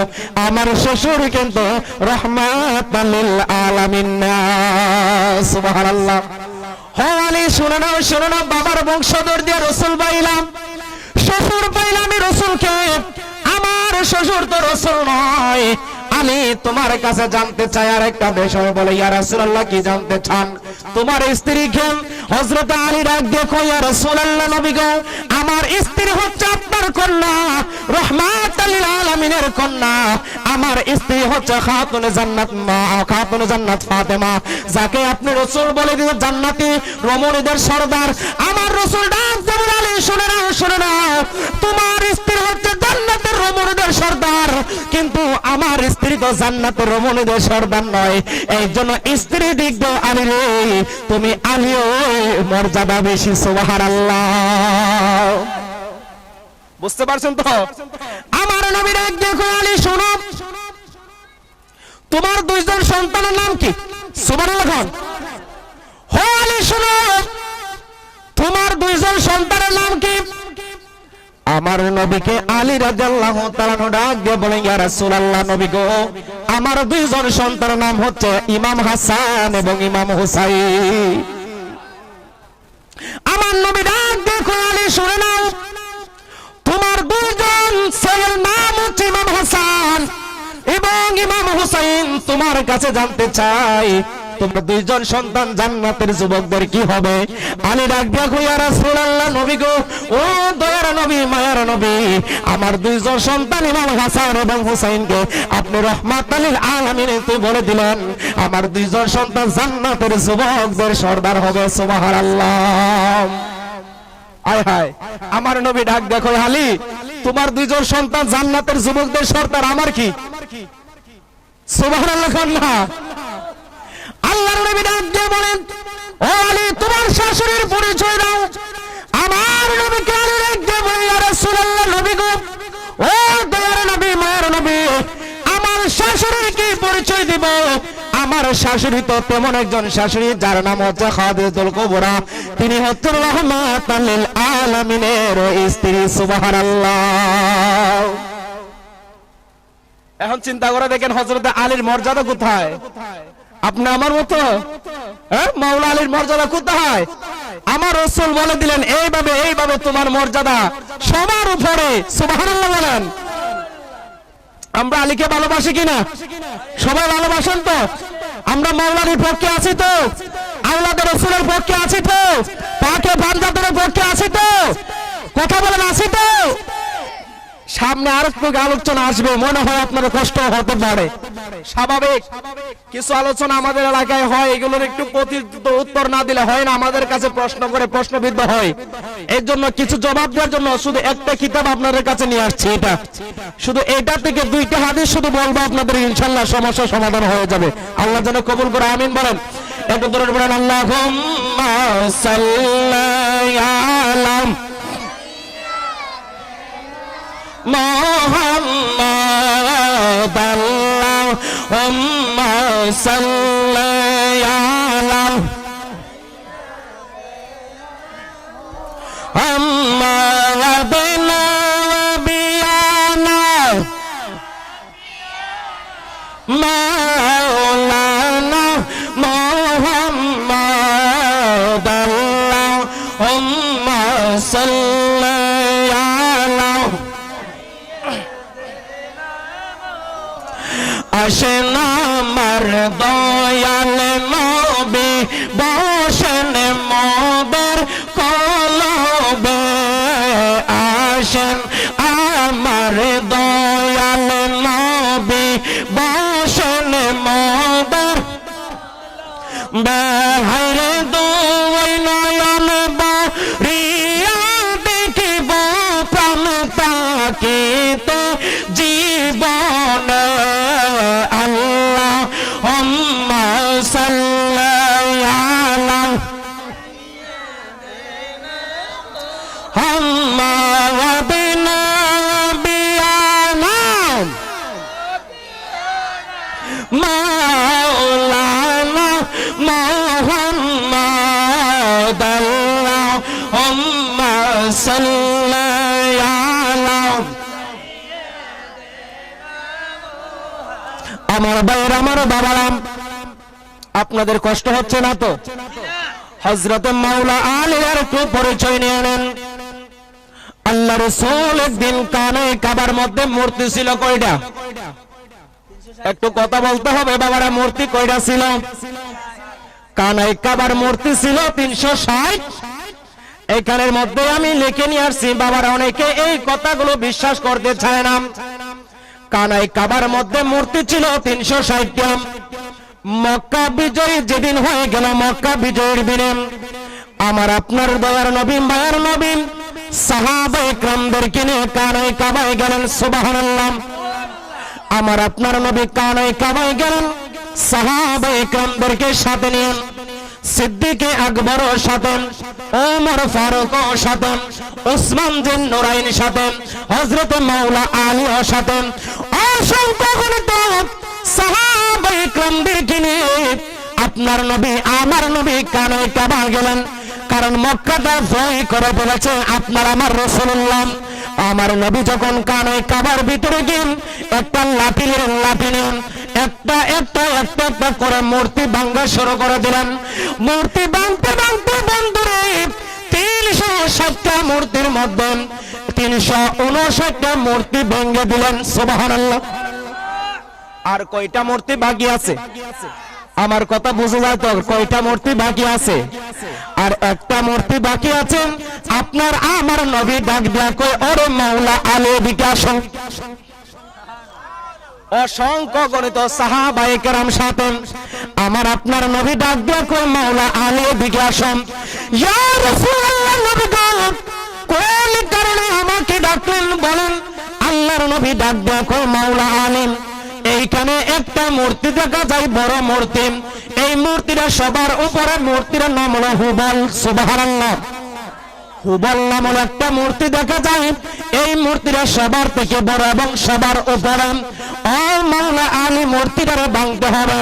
আমার শ্বশুর কিন্তু রাহমাতাল লিল আলামিন না। সুবহানাল্লাহ। হে আলী শুনে নাও, শুনে নাও, বাবার বংশধর দিয়ে রাসূল পাইলাম, শ্বশুর পাইলাম রাসূলকে, আমার শ্বশুর তো রাসূল নয়। আলী তোমার কাছে জানতে চাই আর একটা বিষয়। বলে ইয়া রাসূলুল্লাহ কি জানতে চান? তোমার স্ত্রী কে? হযরত আলী ডাক দিয়ে কই ইয়া রাসূলুল্লাহ নবী গো আমার স্ত্রী হচ্ছে আপনার কন্যা, রাহমাতাল লিল আলামিনের কন্যা। আমার স্ত্রী হচ্ছে খাতুনে জান্নাত মা খাতুনে জান্নাত ফাতেমা, যাকে আপনি রাসূল বলে দিয়েছেন জান্নাতি রমণীদের সর্দার। আমার রাসূল ডাক দিয়ে আলী শুনে নাও, শুনে নাও, তোমার স্ত্রী হচ্ছে জান্নাতের রমণীদের সর্দার, কিন্তু আমার স্ত্রী তো জান্নাতের রমণীদের সর্দার নয়, এই জন্য স্ত্রী দিক দিয়ে আলী রে তুমি আলীও মর্যাদা বেশি। সুবহানাল্লাহ। বুঝতে পারছেন তো? আমার নবী ডাক দেখো আলী শোনো, তোমার দুইজন সন্তানের নাম কি? সুবহানাল্লাহ। হো আলী শোনো, তোমার দুইজন সন্তানের নাম কি? আমার নবীকে আলী রাদিয়াল্লাহু তাআলা ডাক দিয়ে বলেন, ইয়া রাসূলুল্লাহ, নবী গো, আমার দুইজন সন্তানের নাম হচ্ছে ইমাম হাসান এবং ইমাম হুসাইন। আমার নবী ডাক দেখো আলী শুনে নাও, তোমার দুইজন ছেলের নাম হচ্ছে ইমাম হাসান এবং ইমাম হুসাইন। তোমার কাছে জানতে চাই তোমার দুইজন সন্তান জান্নাতের যুবকদের কি হবে? আলী ডাক দেখো, ইয়া রাসূলুল্লাহ, নবী গো, ও দয়ার নবী, মায়ার নবী, আমার দুইজন সন্তান ইমাম হাসান এবং হুসাইনকে আপনি রাহমাতাল লিল আলামিন তুই বলে দিলেন আমার দুইজন সন্তান জান্নাতের যুবকদের সর্দার হবে। সুবহানাল্লাহ। আয় হায়, আমার নবী ডাক দেখো, আলী তোমার দুইজন সন্তান জান্নাতের যুবকদের সর্দার, আমার কি? সুবহানাল্লাহ। না, আল্লাহর নবী ডাক দিয়ে বলেন, ও আলী তোমার শাশুড়ির পরিচয় দাও। আমার নবীকে আলী ডাক দিয়ে বলেন, ইয়া রাসূলুল্লাহ, নবী গো, ও দয়ার নবী, মায়ের নবী, আমার শাশুড়ির কি পরিচয় দিব? আমার শাশুড়ি তো তেমন একজন শাশুড়ি যার নাম হচ্ছে খাদিজাতুল কুবরা, তিনি হচ্ছেন রাহমাতাল লিল আলামিনের স্ত্রী। সুবহানাল্লাহ। এখন চিন্তা করে দেখেন হযরত আলীর মর্যাদা কোথায়? আপনি আমার মতো মাওলা আলীর মর্যাদা কোথায়? আমার রাসূল বলে দিলেন এইভাবে এইভাবে তোমার মর্যাদা সবার উপরে। সুবহানাল্লাহ বলেন। আমরা আলীকে ভালোবাসি কিনা? সবাই ভালোবাসেন তো? আমরা মাওলা আলীর পক্ষে আছি তো? আওলাদ রাসূলের পক্ষে আছি তো? পাকে বান্দাদের পক্ষে আছি তো? কথা বলেন, আছি তো? সামনে আর একটু আলোচনা আসবে, মনে হয় আপনার কষ্ট হতে পারে, স্বাভাবিক। কিছু আলোচনা আমাদের এলাকায় হয়, এগুলোর একটু প্রতিউত্তর উত্তর না দিলে হয় না, আমাদের কাছে প্রশ্ন করে প্রশ্নবিদ্ধ হয়। এর জন্য কিছু জবাব দেওয়ার জন্য শুধু একটা কিতাব আপনাদের কাছে নিয়ে আসছি। এটা শুধু এটা থেকে দুইটা হাদিস শুধু বলবো, আপনাদের ইনশাআল্লাহ সমস্যার সমাধান হয়ে যাবে। আল্লাহ যেন কবুল করে, আমিন বলেন। একটু দূরে বলেন, আল্লাহুম্মা সাল্লি আলা মুহাম্মাদ, আল্লাহুম্মা সাল্লি আলা মুহাম্মাদিন নাবিয়ানা মাওলানা মুহাম্মাদ, আল্লাহুম্মা সাল্লি আলা। আসেন আমার দয়াল নবী, বসেন মোদের কলবে। আসেন আমার দয়াল নবী, বসেন মোদের বাহিরে দুই নয়ন বারিয়া দেখিব প্রাণ তাকিতে জীবন। আল্লাহুম্মা সাল্লি আলা মুহাম্মাদিন নাবিয়ানা মাওলানা মুহাম্মাদ, আল্লাহুম্মা সাল্লি আলা। আমার ভাইয়ের, আমার বাবারাম, আপনাদের কষ্ট হচ্ছে না তো? হযরত মাওলা আলীর একটু পরিচয় নিয়ে নেন। আল্লাহ রাসূল একদিন কানে কাবার মধ্যে মূর্তি ছিল কয়টা? একটু কথা বলতে হবে বাবারা, মূর্তি কয়টা ছিল? কানাই কাবার মূর্তি ছিল 360। এখানের মধ্যে আমি লিখে নিয়ে আসছি বাবারা, অনেকে এই কথাগুলো বিশ্বাস করতে চায় না। কানাই কাবার মধ্যে মূর্তি ছিল 360টা। মক্কা বিজয় যেদিন হয়ে গেল, মক্কা বিজয়ের দিনে আমার আপনার দয়ার নবী, মায়ার নবী সাহাবায়ে কেরামদেরকে নিয়ে কানাই কাবায় গেলেন। সুবহানাল্লাহ। আমার আপনার নবী কানায় কাবায় গেলেন, সাহাবায়ে কেরামদেরকে সাথে নিয়ে, সিদ্দিকে আকবর সাথে, ওমর ফারুক সাথে, ওসমান জিন নুরাইন সাথে, হযরত মাওলা আলী সাথে, অসংখ্য গণিত সাহাবায়ে কেরামদেরকে নিয়ে আপনার নবী আমার নবী কানায় কাবা গেলেন। কারণ মক্কাটা ভয় করে বলেছে আপনার আমার রাসূলুল্লাহ। আমার নবী যখন কানায় কাবার ভিতরে গেলেন, একটা লাঠি নিলেন, একটা একটা একটা একটা করে মূর্তি ভাঙা শুরু করে দিলেন। মূর্তি ভাঙতে ভাঙতে বন্ধুরে 360টা মূর্তির মধ্যে 359টা মূর্তি ভেঙে দিলেন। সুবহানাল্লাহ। আর কয়টা মূর্তি বাকি আছে? আমার কথা বুঝে যায় তো? কয়টা মূর্তি বাকি আছে? আর একটা মূর্তি বাকি আছে। আপনার আমার নবী ডাক দিয়া কই, ওরে মাওলা আলী দিকে আসুন। অসংখ্য গণিত সাহাবায়ে কেরাম সাথে আমার আপনার নবী ডাক দিয়া কই, মাওলা আলী দিকে আসুন। ইয়া রাসূলুল্লাহ, নবী গো কোন কারণে আমাকে ডাকলেন বলেন? আল্লাহর নবী ডাক দিয়া কই, মাওলা আলী এইখানে একটা মূর্তি দেখা যায়, বড় মূর্তি। এই মূর্তিটা সবার উপরে, মূর্তির নাম হলো হুবল। সুবহানাল্লাহ। হুবল নামক একটা মূর্তি দেখা যায়। এই মূর্তিটা সবার থেকে বড় এবং সবার উপরে। ও মাওলা আলী, মূর্তিটা ভাঙতে হবে।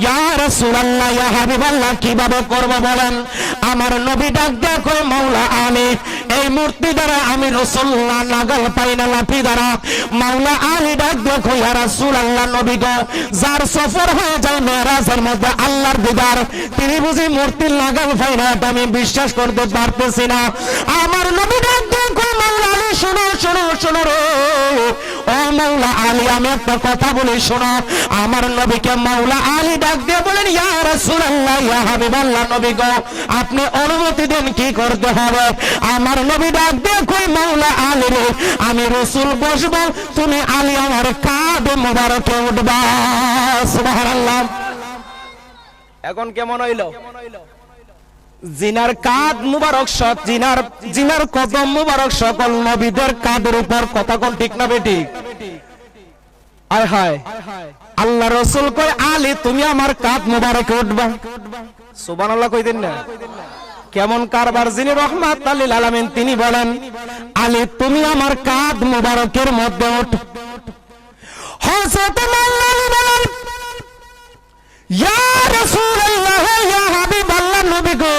ইয়া রাসূলুল্লাহ, ইয়া হাবিবাল্লাহ, কিভাবে করব বলেন? আমার নবী ডাক দেয়া কই, মাওলা আলী এই মূর্তি দ্বারা আমি রাসূলুল্লাহ নাগাল পাই না লাঠি দ্বারা। মাওলা আলী ডাক দেয়া কই, ইয়া রাসূলুল্লাহ, নবী গো যার সফর হয়ে যায় মেরাজের মধ্যে আল্লাহর দিদার, তিনি বুঝি মূর্তির নাগাল পাই না? এটা আমি বিশ্বাস করতে পারতেছি না। আমার নবী ডাক দেয়া কই, মাওলা আলী শোনো শোনো শোনো রে, ও মাওলা আলী আমি একটা কথা বলি শোনো। আমার নবীকে মাওলা আলী ডাক দিয়ে বলেন, ইয়া রাসূলুল্লাহ, ইয়া হাবিবাল্লাহ, নবী গো আপনি অনুমতি দেন, কি করতে হবে? আমার নবী ডাক দিয়ে কই, মাওলা আলী রে আমি রাসূল বসবো, তুমি আলী আমার কাঁধে মোবারকে উঠবা। সুবহানাল্লাহ। এখন কেমন হইল? জিনার কাঁধ মুবারক, জিনার কদম মুবারক সকল নবীদের কাঁধের উপর। কথা কোন ঠিক না বেটি? আয় হায়, আল্লাহ রাসূল কয়, আলী তুমি আমার কাঁধ মুবারকে উঠবা। সুবহানাল্লাহ কইতেন না? কেমন কারবার! যিনি রাহমাতুল লিল আলামিন তিনি বলেন, আলী তুমি আমার কাঁধ মুবারকের মধ্যে উঠ। হযরত আলী বলেন, ইয়া রাসূলুল্লাহ, ইয়া হাবিবাল্লাহ, নবী গো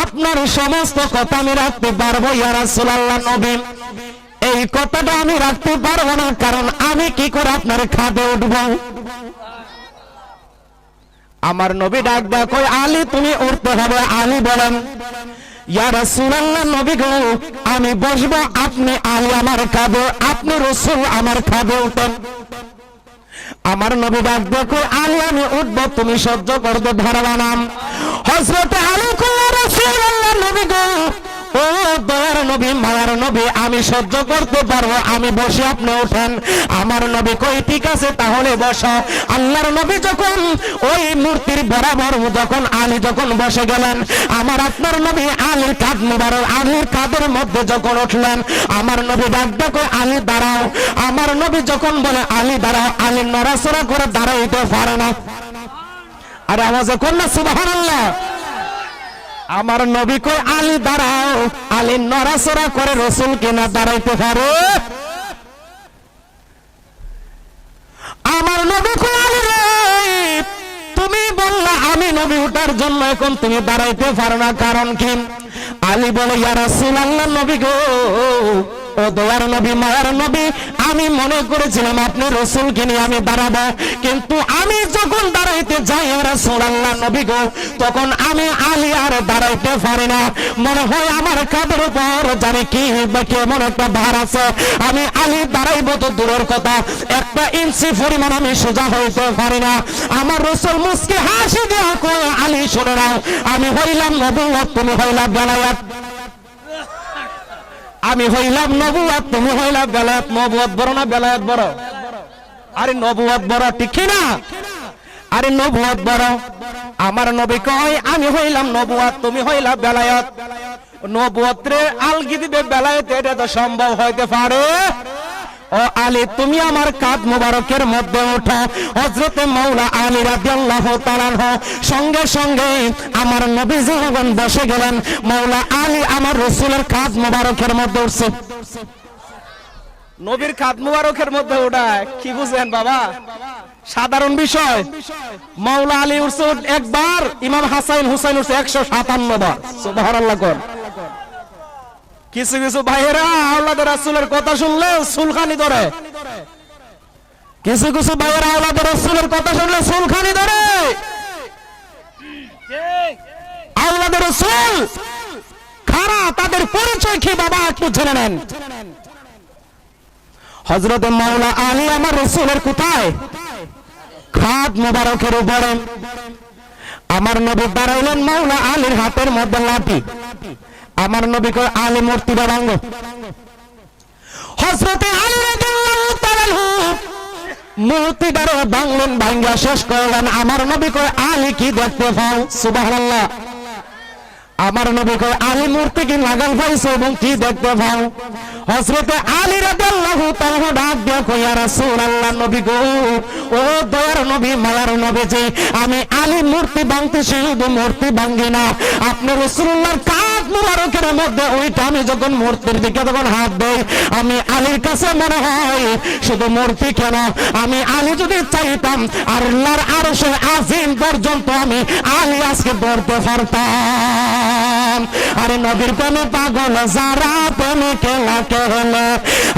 আপনার সমস্ত কথা আমি রাখতে পারবো। ইয়া রাসূলুল্লাহ, নবী এই কথাটা আমি রাখতে পারবো না, কারণ আমি কি করে আপনার কাঁধে উঠবো? আমার নবী ডাক দেয়া কই, আলী তুমি উঠতে হবে। আলী বলেন, ইয়া রাসূলুল্লাহ, নবী গো আমি বসবো, আপনি আলী আমার কাঁধে, আপনি রাসূল আমার কাঁধে উঠেন। আমার নবী ডাক দেয়া কই, আলী আমি উঠবো, তুমি সহ্য করতে পারবা না। হযরত আলী কই, ইয়া রাসূলুল্লাহ, নবী গো ও দয়ার নবী, মায়ার নবী আমি সহ্য করতে পারবো, আমি বসে আপনি ওঠেন। আমার নবী কই, ঠিক আছে তাহলে বসো। আল্লাহর নবী যখন ওই মূর্তির বরাবর যখন আলী যখন বসে গেলেন, আমার আপনার নবী আলীর কাঁধ মুবারক, আলীর কাঁধের মধ্যে যখন উঠলেন, আমার নবী ডাক দেয়া কই, আলী দাঁড়াও। আমার নবী যখন বলে আলী দাঁড়াও, আলী নড়াচড়া করে দাঁড়াইতে পারে না। আরে আওয়াজে কোন না সুবহানাল্লাহ। আমার নবী কই, আলী দাঁড়াও। আলী নড়াচড়া করে রাসূল কিনা দাঁড়াইতে পারে? আমার নবী কই, আলী রে তুমি বললা আমি নবী উঠার জন্য, এখন তুমি দাঁড়াইতে পারো না, কারণ কি? আলী বলে, ইয়া রাসূলুল্লাহ, নবী গো ও দয়ার নবী, মায়ার নবী আমি মনে করেছিলাম আপনি রাসূলকে নিয়ে আমি দাঁড়াবো, কিন্তু আমি যখন দাঁড়াইতে যাই ইয়া রাসূলুল্লাহ, নবী গো তখন আমি আলী আর দাঁড়াইতে পারি না। মনে হয় আমার কাঁধের উপর জানি কি কেমন একটা ভার আছে। আমি আলী দাঁড়াইবো তো দূরের কথা, 1 ইঞ্চি পরিমাণ আমি সোজা হইতে পারি না। আমার রাসূল মুস্কি হাসি দেয়া কয়, আলী শুনে নাও, আমি হইলাম নবুয়ত, তুমি হইলা বেলায়েত। আমি হইলাম নবুয়ত, তুমি হইলা বেলায়েত। নবুয়ত বড় না বেলায়েত বড়? আরে নবুয়ত বড়, ঠিক না? আরে নবুয়ত বড়। আমার নবী কয়, আমি হইলাম নবুয়ত, তুমি হইলা বেলায়েত। নবুয়তরে আলগি দিবে বেলায়েত, এটা তো সম্ভব হইতে পারে? ও আলী তুমি আমার কাঁধ মোবারকের মধ্যে ওঠো। হযরতে মাওলা আলী রাদিয়াল্লাহু তাআলা সঙ্গে সঙ্গে আমার নবীজি যখন বসে গেলেন, মাওলা আলী আমার রাসূলের কাঁধ মোবারকের মধ্যে উঠছে। নবীর কাঁধ মোবারকের মধ্যে ওঠা কি বুঝেন বাবা? সাধারণ বিষয়। মাওলা আলী উঠছে একবার, ইমাম হাসান হুসাইন উঠছে 157 বার। সুবহানাল্লাহ কোন। কিছু কিছু ভাইয়েরা আওলাদের রাসূলের কথা শুনলে চুলখানি ধরে, কিছু কিছু ভাইয়েরা আওলাদের রাসূলের কথা শুনলে চুলখানি ধরে। আওলাদের রাসূল খারা, তাদের পরিচয় কি বাবা একটু জেনে নেন। হযরত মাওলা আলী আমার রাসূলের কোথায়? কাঁধ মোবারকের উপরে। আমার নবী দাঁড়াইলেন, মাওলা আলীর হাতের মধ্যে লাঠি। আমার নবী কয় আলী মূর্তিটা ভাঙ। হযরতে আলী রাদিয়াল্লাহু তাআলা মূর্তিটার ভাঙলেন, ভাঙা শেষ করলেন। আমার নবী কয় আলী কি দেখতে পাও? সুবহানাল্লাহ। আমার নবী কয় আলী মূর্তি কি লাগাল পাইছো এবং কি দেখতে পাও? হযরতে আলী রাদিয়াল্লাহু তাআলা ডাক দিয়া কয় ইয়া রাসূলুল্লাহ, নবী গো, ও দয়ার নবী, মায়ার নবীজি, আমি আলী মূর্তি ভাঙতেছি, শুধু মূর্তি ভাঙি না, আপনি রাসূলুল্লাহর কাঁধ মোবারকের মধ্যে ওইটা আমি যখন মূর্তির দিকে তখন হাত দেই, আমি আলীর কাছে মনে হয় শুধু মূর্তি কেন, আমি আলী যদি চাইতাম আল্লাহর আরশে আজিম পর্যন্ত আমি আলী আজকে ধরতে পারতাম। আরে নবীর প্রেমে পাগল যারা, প্রেমে খেলা খেলে,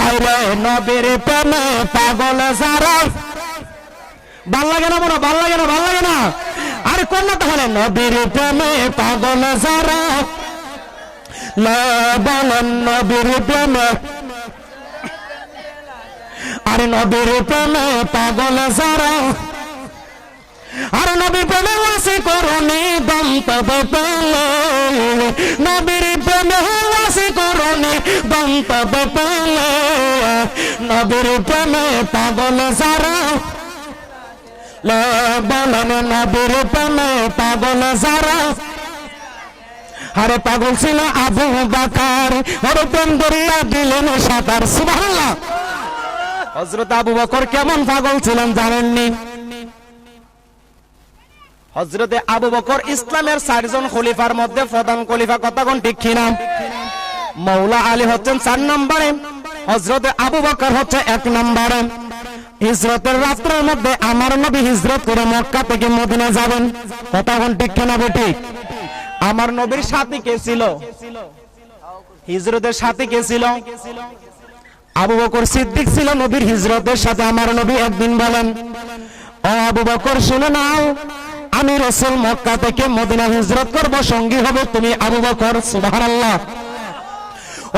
আরে নবীর প্রেমে পাগল যারা। ভাল লাগে না মনে? ভাল লাগে না? ভাল লাগে না? আরে কোন না তাহলে নবীর প্রেমে পাগল যারা, বলেন নবীর প্রেমে, আরে নবীর প্রেমে পাগল যারা, আরে নবীর প্রেমে ওয়াসি করুনি দম তবে পেলে, নবীর প্রেমে ওয়াসি করুনি দম তবে পেলে, নবীর প্রেমে পাগল যারা, বলেন নবীর প্রেমে পাগল যারা। আরে পাগল ছিল আবু বকর, ওর প্রেম দরিয়া দিলেন সাঁতার। সুবহানাল্লাহ। হযরত আবু বকর কেমন পাগল ছিলেন জানেননি? হযরতে আবু বকর ইসলামের 4 জন খলিফার মধ্যে প্রধান খলিফা, কথা কোন ঠিক কিনা? মাওলা আলী হচ্ছেন 4 নম্বরে, হযরতে আবু বকর হচ্ছে 1 নম্বরে। হিজরতের রাত্রের মধ্যে আমার নবী হিজরত করে মক্কা থেকে মদিনা যাবেন, কথা কোন ঠিক কিনা বেঠিক? আমার নবীর সাথী কে ছিল? হিজরতের সাথী কে ছিল? আবু বকর সিদ্দিক ছিল নবীর হিজরতের সাথে। আমার নবী একদিন বলেন, ও আবু বকর শুনে নাও, আমি রাসূল মক্কা থেকে মদিনা হিজরত করব, সঙ্গী হবে তুমি আবু বকর। সুবহানাল্লাহ।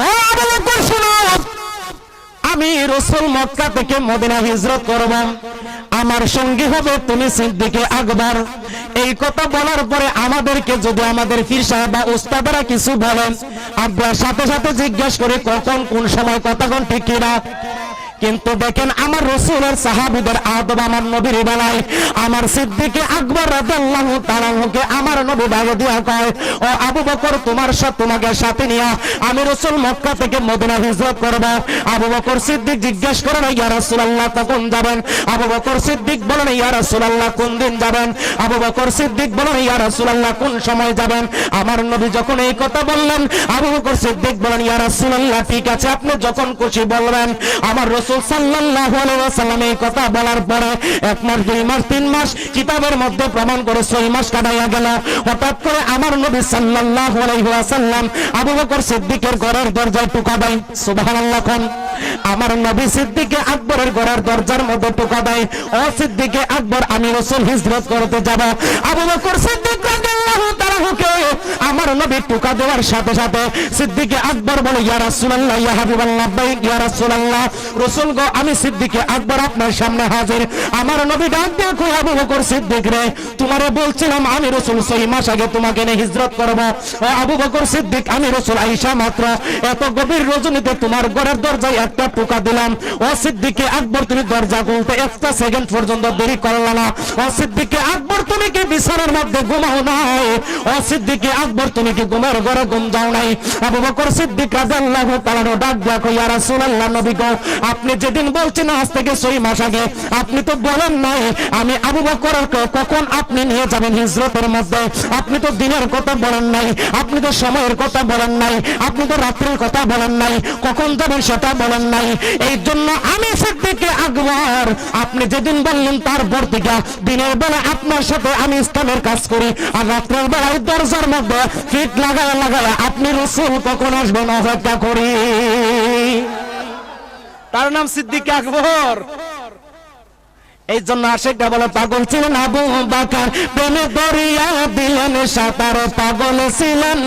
ও আবু বকর শুনো, আমি রাসূল মক্কা থেকে মদিনা হিজরত করব, আমার সঙ্গী হবে তুমি সিদ্দিকে আকবর। এই কথা বলার পরে আমাদেরকে যদি আমাদের পীর সাহেব বা উস্তাদরা কিছু বলেন, আমরা সাথে সাথে জিজ্ঞেস করি কখন কোন সময় কথা কোন ঠিক কিনা। কিন্তু দেখেন আমার রাসূলের সাহাবীদের আদব আমার নবীর বেলায়, আমার সিদ্দিকে আকবর রাদিয়াল্লাহু তাআলাকে আমার নবী ডাকে দিয়া কয়, ও আবু বকর, তোমাকে সাথে নিয়া আমি রাসূল মক্কা থেকে মদিনা হিজরত করব। আবু বকর সিদ্দিক জিজ্ঞেস করেন, ইয়া রাসূলুল্লাহ কখন যাবেন? আবু বকর সিদ্দিক বলেন, ইয়া রাসূলুল্লাহ কোন দিন যাবেন? আবু বকর সিদ্দিক বলেন, ইয়া রাসূলুল্লাহ কোন সময় যাবেন? আমার নবী যখন এই কথা বললেন, আবু বকর সিদ্দিক বলেন, ইয়া রাসূলুল্লাহ ঠিক আছে, আপনি যখন খুশি বলবেন। আমার রাসূল সাল্লাল্লাহু আলাইহি ওয়াসাল্লাম এই কথা বলার পরে 1 মাস 2 মাস 3 মাস কিতাবের মধ্যে প্রমাণ করে 6 মাস কাটাইয়া গেল। হঠাৎ করে আমার নবী সাল্লাল্লাহু আলাইহি ওয়াসাল্লাম আবু বকর সিদ্দিকের ঘরের দরজায় টোকা দেয়। সুবহানাল্লাহ। কোন আমার নবী সিদ্দিকে আকবরের ঘরের দরজার মধ্যে টোকা দেয়, ও সিদ্দিকে আকবর, আমি রাসূল হিজরত করতে যাব। আবু বকর সিদ্দিক রাদিয়াল্লাহু তাআলাকে আমার নবী টোকা দেওয়ার সাথে সাথে সিদ্দিকে আকবর বলে, ইয়া রাসূলুল্লাহ, ইয়া হাবিবাল্লাহ, ইয়া রাসূলুল্লাহ, রাসূল গো, আমি সিদ্দিকে আকবর আপনার সামনে হাজির। আমার নবী ডাক দিয়ে কই, আবু বকর সিদ্দিক রে, তোমারে বলছিলাম আমি রাসূল 6 মাস আগে তোমাকে নিয়ে হিজরত করব। ও আবু বকর সিদ্দিক, আমি রাসূল আয়েশা মাত্র এত গভীর রজনীতে তোমার ঘরের দরজায় একটা টোকা দিলাম। ও সিদ্দিকে আকবর, তুমি দরজা খুলতে 1 সেকেন্ড পর্যন্ত দেরি করলা না। ও সিদ্দিকে আকবর, তুমি কি বিছানার মধ্যে ঘুমাও নাই? ও সিদ্দিক আকবর তুমি কি ঘুমের ঘরে ঘুম যাও নাই? আবু বকর সিদ্দিক রাদিয়াল্লাহু তাআলা ডাক দিয়া কই, ইয়া রাসূলুল্লাহ, নবী গো, আপনি যেদিন বলছেন আজ থেকে 6 মাস আগে, আপনি তো বলেন নাই আমি আবু বকরকে কখন আপনি নিয়ে যাবেন হিজরতের মধ্যে। আপনি তো দিনের কথা বলেন নাই, আপনি তো সময়ের কথা বলেন নাই, আপনি তো রাত্রির কথা বলেন নাই, কখন যাবেন সেটা বলেন নাই। এই জন্য আমি সিদ্দিক আকবর, আপনি যেদিন বললেন তারপর থেকে দিনের বেলা আপনার সাথে আমি ইসলামের কাজ করি, আর রাত্রের বেলায় দরজার মধ্যে ফিট লাগায় লাগায় আপনি রাসূল কখন আসবেন অপেক্ষা করি। তার নাম সিদ্দিক আকবর। এই জন্য আশিকরা বলে পাগল ছিলেন আবু বকর, প্রেমে দরিয়া দিলেন সাঁতার, পাগল ছিলেন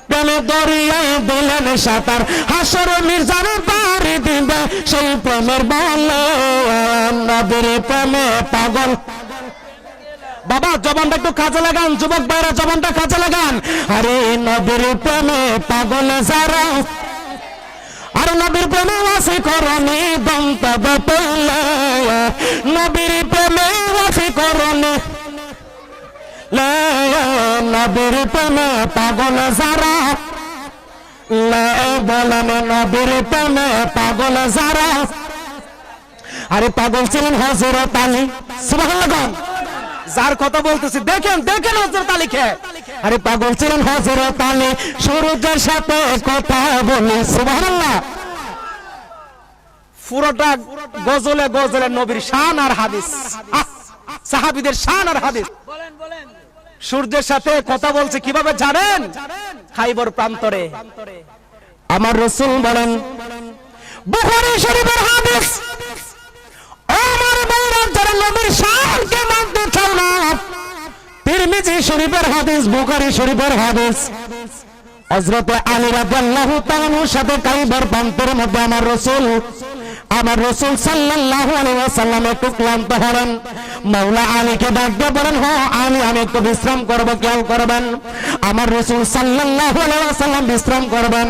প্রেমে দরিয়া দিলেন সাঁতার, হাসর মির্জার পাড়ি দিবে সেই প্রেমের বলে, নবীর প্রেমে পাগল। বাবা জবানটা একটু কাজে লাগান, যুবক ভাইরা জবানটা কাজে লাগান। আরে নবীর প্রেমে পাগল যারা, আর নবীর প্রেমে ওয়াসি করনি দন্তব পেলে, নবীর প্রেমে ওয়াসি করনি, নবীর প্রেমে পাগল যারা, বলেন নবীর প্রেমে পাগল যারা। আরে পাগল ছিলেন হযরত আলী, সুবহানাল্লাহ, যার কথা বলতেছি দেখেন দেখেন হযরত আলীকে। আরে পাগল ছিলেন হযরত আলী, সূর্যের সাথে কথা বলে, সুবহানাল্লাহ। পুরোটা গজলে গজলে নবীর শান আর হাদিস, সাহাবীদের শান আর হাদিস। সূর্যের সাথে কথা বলছে কিভাবে জানেন? খাইবর প্রান্তরে আমার রাসূল বলেন, বুখারী শরীফের হাদিস, আমার বাইরে যারা নবীর শানকে মানতে চাও না, তিরমিজি শরীফের হাদিস, বুখারী শরীফের হাদিস, হযরত আলী রাদিয়াল্লাহু তাআলার সাথে খাইবর প্রান্তের মধ্যে আমার রাসূল সাল্লাল্লাহু আলাইহি ওয়াসাল্লাম একটু ক্লান্ত হলেন। মাওলা আলীকে ডাক দিয়ে বলেন, হ আলী, আমি একটু বিশ্রাম করব, খেয়াল করবেন। আমার রাসূল সাল্লাল্লাহু আলাইহি ওয়াসাল্লাম বিশ্রাম করবেন।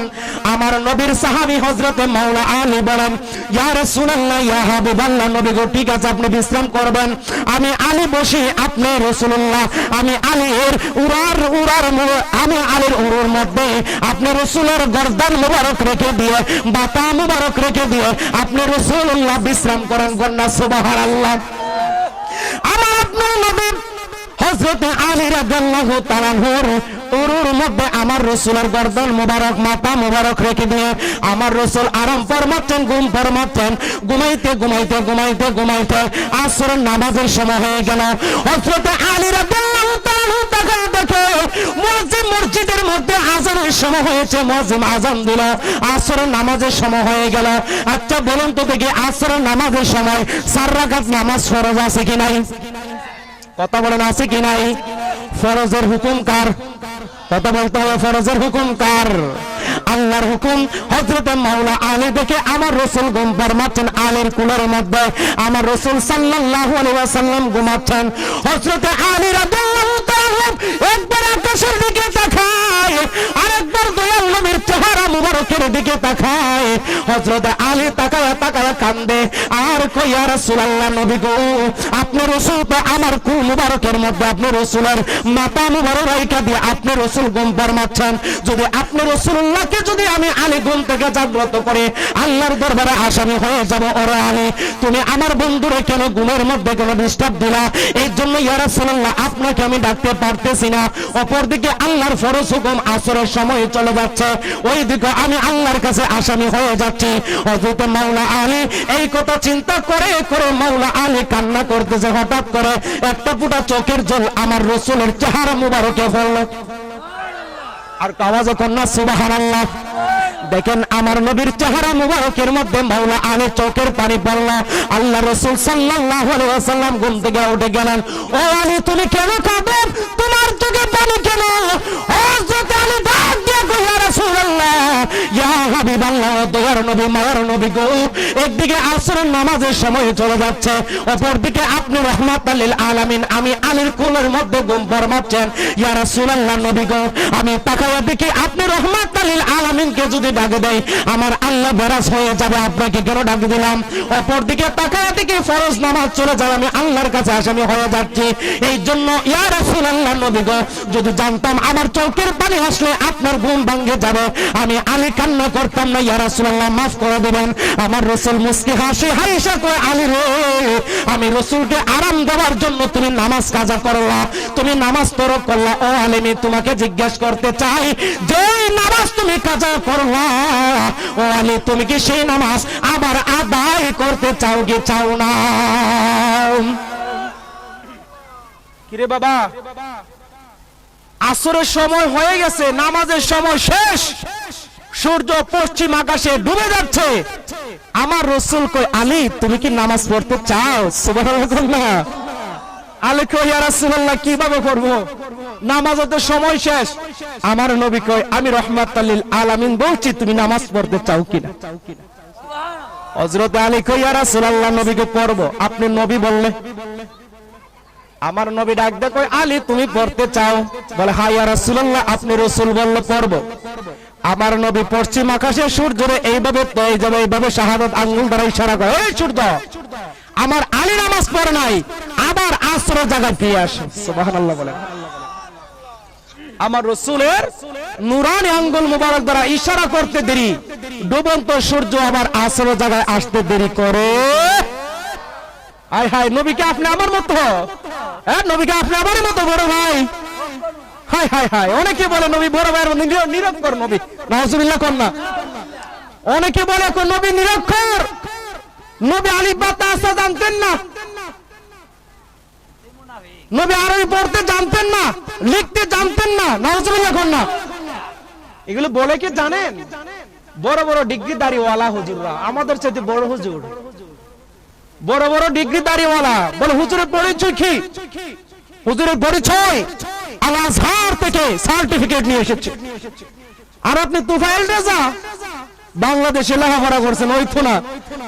আমার নবীর সাহাবী হযরত মাওলা আলী বলেন, ইয়া রাসূলুল্লাহ, ইয়া হাবিবাল্লাহ, নবী গো, ঠিক আছে আপনি বিশ্রাম করবেন, আমি আলী বসি, আপনি রাসূলুল্লাহ, আমি আলীর উরুর মধ্যে আপনি রাসূলের গর্দান মুবারক রেখে দিয়ে, বাতা মুবারক রেখে দিয়ে আপনি রাসূলুল্লাহ বিশ্রাম করেন। গন্না সুবহানাল্লাহ। আমার আপনার নবী হযরত আলী রাদিয়াল্লাহু তাআলা উরুর মধ্যে আমার রাসূলের গর্দান মুবারক, মাথা মুবারক রেখে দিয়ে আমার রাসূল আরাম ফরমাচ্ছেন, ঘুম ফরমাচ্ছেন। ঘুমাইতে ঘুমাইতে ঘুমাইতে ঘুমাইতে আসরের নামাজের সময় হয়ে গেল। হযরত আলী রাদিয়াল্লাহু তাআলা তাকায় দেখে মসজিদের মধ্যে আজানের সময় হয়েছে, মুয়াজ্জিন আজান দিল, আসরের নামাজের সময় হয়ে গেল। আচ্ছা বলুন তো দেখি, আসরের নামাজের সময় 4 রাকাত নামাজ ফরজ আছে কি নাই? কথা বলেন, আছে কি নাই? ফরজের হুকুম কার? কথা বলতে হবে, ফরজের হুকুম কার? আল্লাহর হুকুম। হযরত মাওলা আলী দেখে আমার রাসূল ঘুম ফরমাচ্ছেন, আলীর কুলের মধ্যে আমার রাসূল সাল্লাল্লাহু আলাইহি ওয়াসাল্লাম ঘুমাচ্ছেন। হযরত আলী রাদিয়াল্লাহু তাআলা একবার আকাশের দিকে তাকায়, আরেকবার দয়াল নবীর চেহারা মুবারকের দিকে তাকায়। হযরত আলী তাকায় তাকায় কান্দে আর কই, ইয়া রাসূলুল্লাহ, নবী গো, আপনি রাসূল তো আমার কুল মুবারকের মধ্যে আপনি রাসূলের মাথা মুবারক রাইখা দিয়ে আপনি রাসূল ঘুম ফরমাচ্ছেন। যদি আপনি রাসূলুল্লাহকে যদি আমি আলী ঘুম থেকে জাগ্রত করে আল্লাহর দরবারে আসামি হয়ে যাব, ওরে আলী, তুমি আমার বন্ধুরে কেন ঘুমের মধ্যে কেন ডিস্টার্ব দিলা? এই জন্য ইয়া রাসূলুল্লাহ আপনাকে আমি ডাকতে পারতেছি না। অপরদিকে আল্লাহর ফরজ হুকুম আসরের সময় চলে যাচ্ছে, ওইদিকে আমি আল্লাহর কাছে আসামি হয়ে যাচ্ছি। হযরত মাওলা আলী এই কথা চিন্তা করে করে মাওলা আলী কান্না করতেছে। হঠাৎ করে একটা ফোঁটা চোখের জল আমার রাসূলের চেহারা মুবারকে পড়ল। আর আওয়াজে কন্যা সুবহানাল্লাহ। দেখেন আমার নবীর চেহারা মুবারকের মধ্যে মাওলা আলী চোখের পানি পড়ল। আল্লাহ রাসূল সাল্লাল্লাহু আলাইহি ওয়াসাল্লাম ঘুম থেকে উঠে গেলেন। ও আলী, তুমি কেন কাঁদো? তোমার চোখে পানি কেন? হযরত আলী ডাক দিয়ে কইয়া, রাসূলুল্লাহ, ইয়া হাবিবাল্লাহ, দয়ার নবী মায়ার নবী গো, একদিকে আসরের নামাজের সময় চলে যাচ্ছে, অপরদিকে আপনি রহমাতাল লিল আলামিন আমি আলীর কোলের মধ্যে ঘুম ফরমাচ্ছেন। ইয়া রাসূলুল্লাহ নবী গো, আমি তাকায়া দেখি আপনি রহমাতাল লিল আলামিনকে যদি ডাক দেই আমার আল্লাহ বেরাজ হয়ে যাবে, আপনাকে কেন ডাক দিলাম? অপরদিকে তাকায়া দেখি ফরজ নামাজ চলে যাবে, আমি আল্লাহর কাছে আসামি হয়ে যাচ্ছি। এই জন্য ইয়া রাসূলুল্লাহ নবী গো, যদি জানতাম আমার চোখের পানি আসলে আপনার ঘুম ভাঙে যাবে, আমি আলী কান্না করতাম না। ইয়া রাসূলুল্লাহ মাফ করে দিবেন। আমার রাসূল মুস্কি হাসি হাসি কয়, আলী রে, আমি রাসূলকে আরাম দেওয়ার জন্য তুমি নামাজ কাজা করলা, তুমি নামাজ তরক করলা। ও আলী, আমি তোমাকে জিজ্ঞেস করতে চাই, যে নামাজ তুমি কাজা করলা, ও আলী, তুমি কি সেই নামাজ আবার আদায় করতে চাও কি চাও না? কিরে বাবা, আসরের সময় হয়ে গেছে, নামাজের সময় শেষ, সূর্য পশ্চিম আকাশে ডুবে যাচ্ছে। আমার রাসূল কয়, আলী তুমি কি নামাজ পড়তে চাও? সুবহানাল্লাহ। আলী কয়, ইয়া রাসূলুল্লাহ কিভাবে করব, নামাজের তো সময় শেষ। আমার নবী কয়, আমি রহমাতাল লিল আলামিন বলছি, তুমি নামাজ পড়তে চাও কিনা? হযরত আলী কয়, ইয়া রাসূলুল্লাহ নবীকে পড়ব। আপনি নবী বললে? আমার নবী ডাক দেয়, কয়, আলী তুমি পড়তে চাও? বলে, হ্যাঁ ইয়া রাসূলুল্লাহ, আপনি রাসূল বললে পড়ব। আমার নবী পশ্চিম আকাশে সূর্যরে এইভাবে এইভাবে শাহাদাত আঙ্গুল দ্বারা ইশারা করে, এই সূর্য, আমার আলী নামাজ পড়ে নাই, আবার আসর জায়গা ফিরে আসে। সুবহানাল্লাহ বলে। আমার রাসূলের নূরানি আঙ্গুল মুবারক দ্বারা ইশারা করতে দেরি, ডুবন্ত সূর্য আবার আসর জায়গায় আসতে দেরি করে। হায় হায়, নবীকে আপনি আমার মতো, হ্যাঁ নবীকে আপনি আমার মতো বড় ভাই। হায় হায় হায়, অনেকে বলে নবী বড় ভাইয়ের নিরক্ষর নবী, নাউজুবিল্লাহ কর না। অনেকে বলে নবী নিরক্ষর, নবী আলিফ বা তা সা জানতেন না, নবী আরবি পড়তে জানতেন না, লিখতে জানতেন না, নাউজুবিল্লাহ কর না। এগুলো বলে কি জানেন? বড় বড় ডিগ্রিধারীওয়ালা হুজুররা, আমাদের চাইতে বড় হুজুর, বড় বড় ডিগ্রিধারীওয়ালা বলে, হুজুরের পরিচয় কি? হুজুরের পরিচয় আল আজহার থেকে সার্টিফিকেট নিয়ে এসেছে। আর আপনি তুফাইল রেজা বাংলাদেশে লেখাপড়া করছেন, ওই তো না,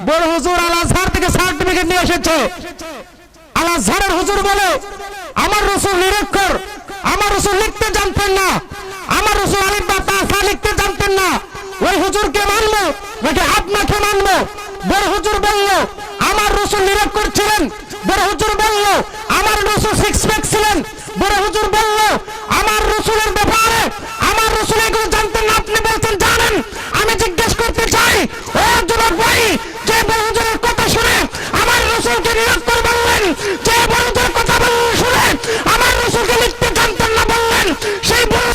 বড় হুজুর আল আজহার থেকে সার্টিফিকেট নিয়ে এসেছে। আল আজহারের হুজুর বলে, আমার রাসূল নিরক্ষর, আমার রাসূল লিখতে জানতেন না, আমার রাসূল আলিফ বা তা সা লিখতে জানতেন না। ওই হুজুরকে মানবো নাকি আপনাকে মানবো? বড় হুজুর বলল, আমার রাসূল নিরক্ষর ছিলেন। বড় হুজুর বলল, আমার রাসূল সিক্স প্যাক ছিলেন। বড় হুজুর বলল, আমার রাসূলের ব্যাপারে আমার রাসূল এগুলো জানতেন না, আপনি বলছেন জানেন। আমি জিজ্ঞেস করতে চাই, ও যুবক ভাই, যে বড় হুজুরের কথা শুনে আমার রাসূলকে নিরক্ষর বললেন, যে বড় হুজুরের কথা শুনে আমার রাসূলকে লিখতে জানতেন না বললেন, সেই বড়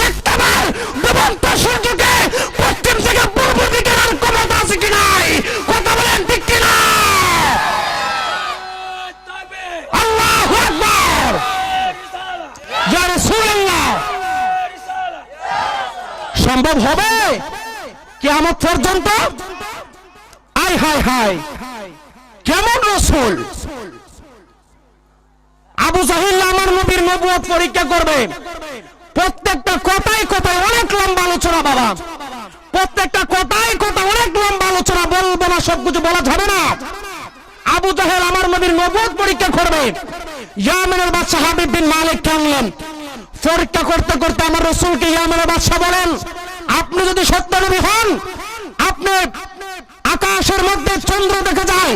একটাবার ডুবন্ত সূর্যকে পশ্চিম থেকে পূর্ব দিকে আর ক্ষমতা আছে কি নাই? কথা বলেন ঠিক কিনা? আল্লাহু আকবার, ইয়া রাসূলুল্লাহ। সম্ভব হবে কিয়ামত পর্যন্ত? আয় হায় হায়, কেমন রাসূল! আবু জাহেল আমার নবীর নবুয়ত পরীক্ষা করবে, প্রত্যেকটা কথায় কথায় অনেক লম্বা আলোচনা বাবা, প্রত্যেকটা কথায় কথা অনেক লম্বা আলোচনা, বলবো না, সবকিছু বলা যাবে না। আবু জাহেল আমার নবীর নবুয়ত পরীক্ষা করবে। ইয়ামেনের বাদশা হাবিব বিন মালিক আনলেন, পরীক্ষা করতে করতে আমার রাসূলকে ইয়ামেনের বাদশা বলেন, আপনি যদি সত্য নবী হন, আপনি আকাশের মধ্যে চন্দ্র দেখা যায়,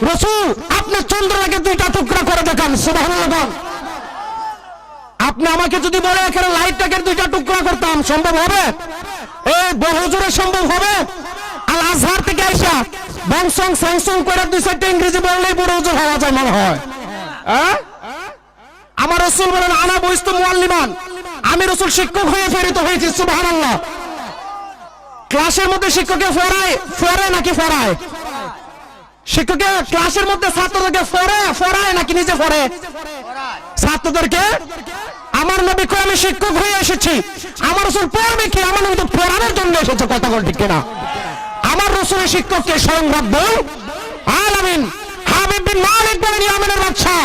রাসূল আপনি চন্দ্রটাকে দুইটা টুকরা করে দেখান। সুবহানাল্লাহ। আপনি আমাকে যদি বলে এখানে লাইটটাকে দুইটা টুকরা করতাম, সম্ভব হবে? এই বড় হুজুরের সম্ভব হবে? আল আজহার থেকে আইসা বংশং স্যাংসং করে দুই চারটা ইংরেজি বললেই বড় হুজুর হওয়া যায় মনে হয়। আমার রাসূল বলেন, আনা বুইস্তু মুআল্লিমান, আমি রাসূল শিক্ষক হয়ে প্রেরিত হয়েছি। সুবহানাল্লাহ। ক্লাসের মধ্যে শিক্ষককে ফরায় নাকি ফরায়? শিক্ষককে ক্লাসের মধ্যে ছাত্রদেরকে ফরায় নাকি নিজে পড়ে? ছাত্রদেরকে। আমার নবী কয়, আমি শিক্ষক হয়ে এসেছি, আমার রাসূল পড়বে কি? আমার নবী তো পড়ানোর জন্য এসেছে, কথা বল ঠিক কিনা? আমার রাসূলের শিক্ষককে স্বয়ং রব্বুল আলামিন হাবিব বিন মালিক বলেন, ইয়ামেনের বাদশা,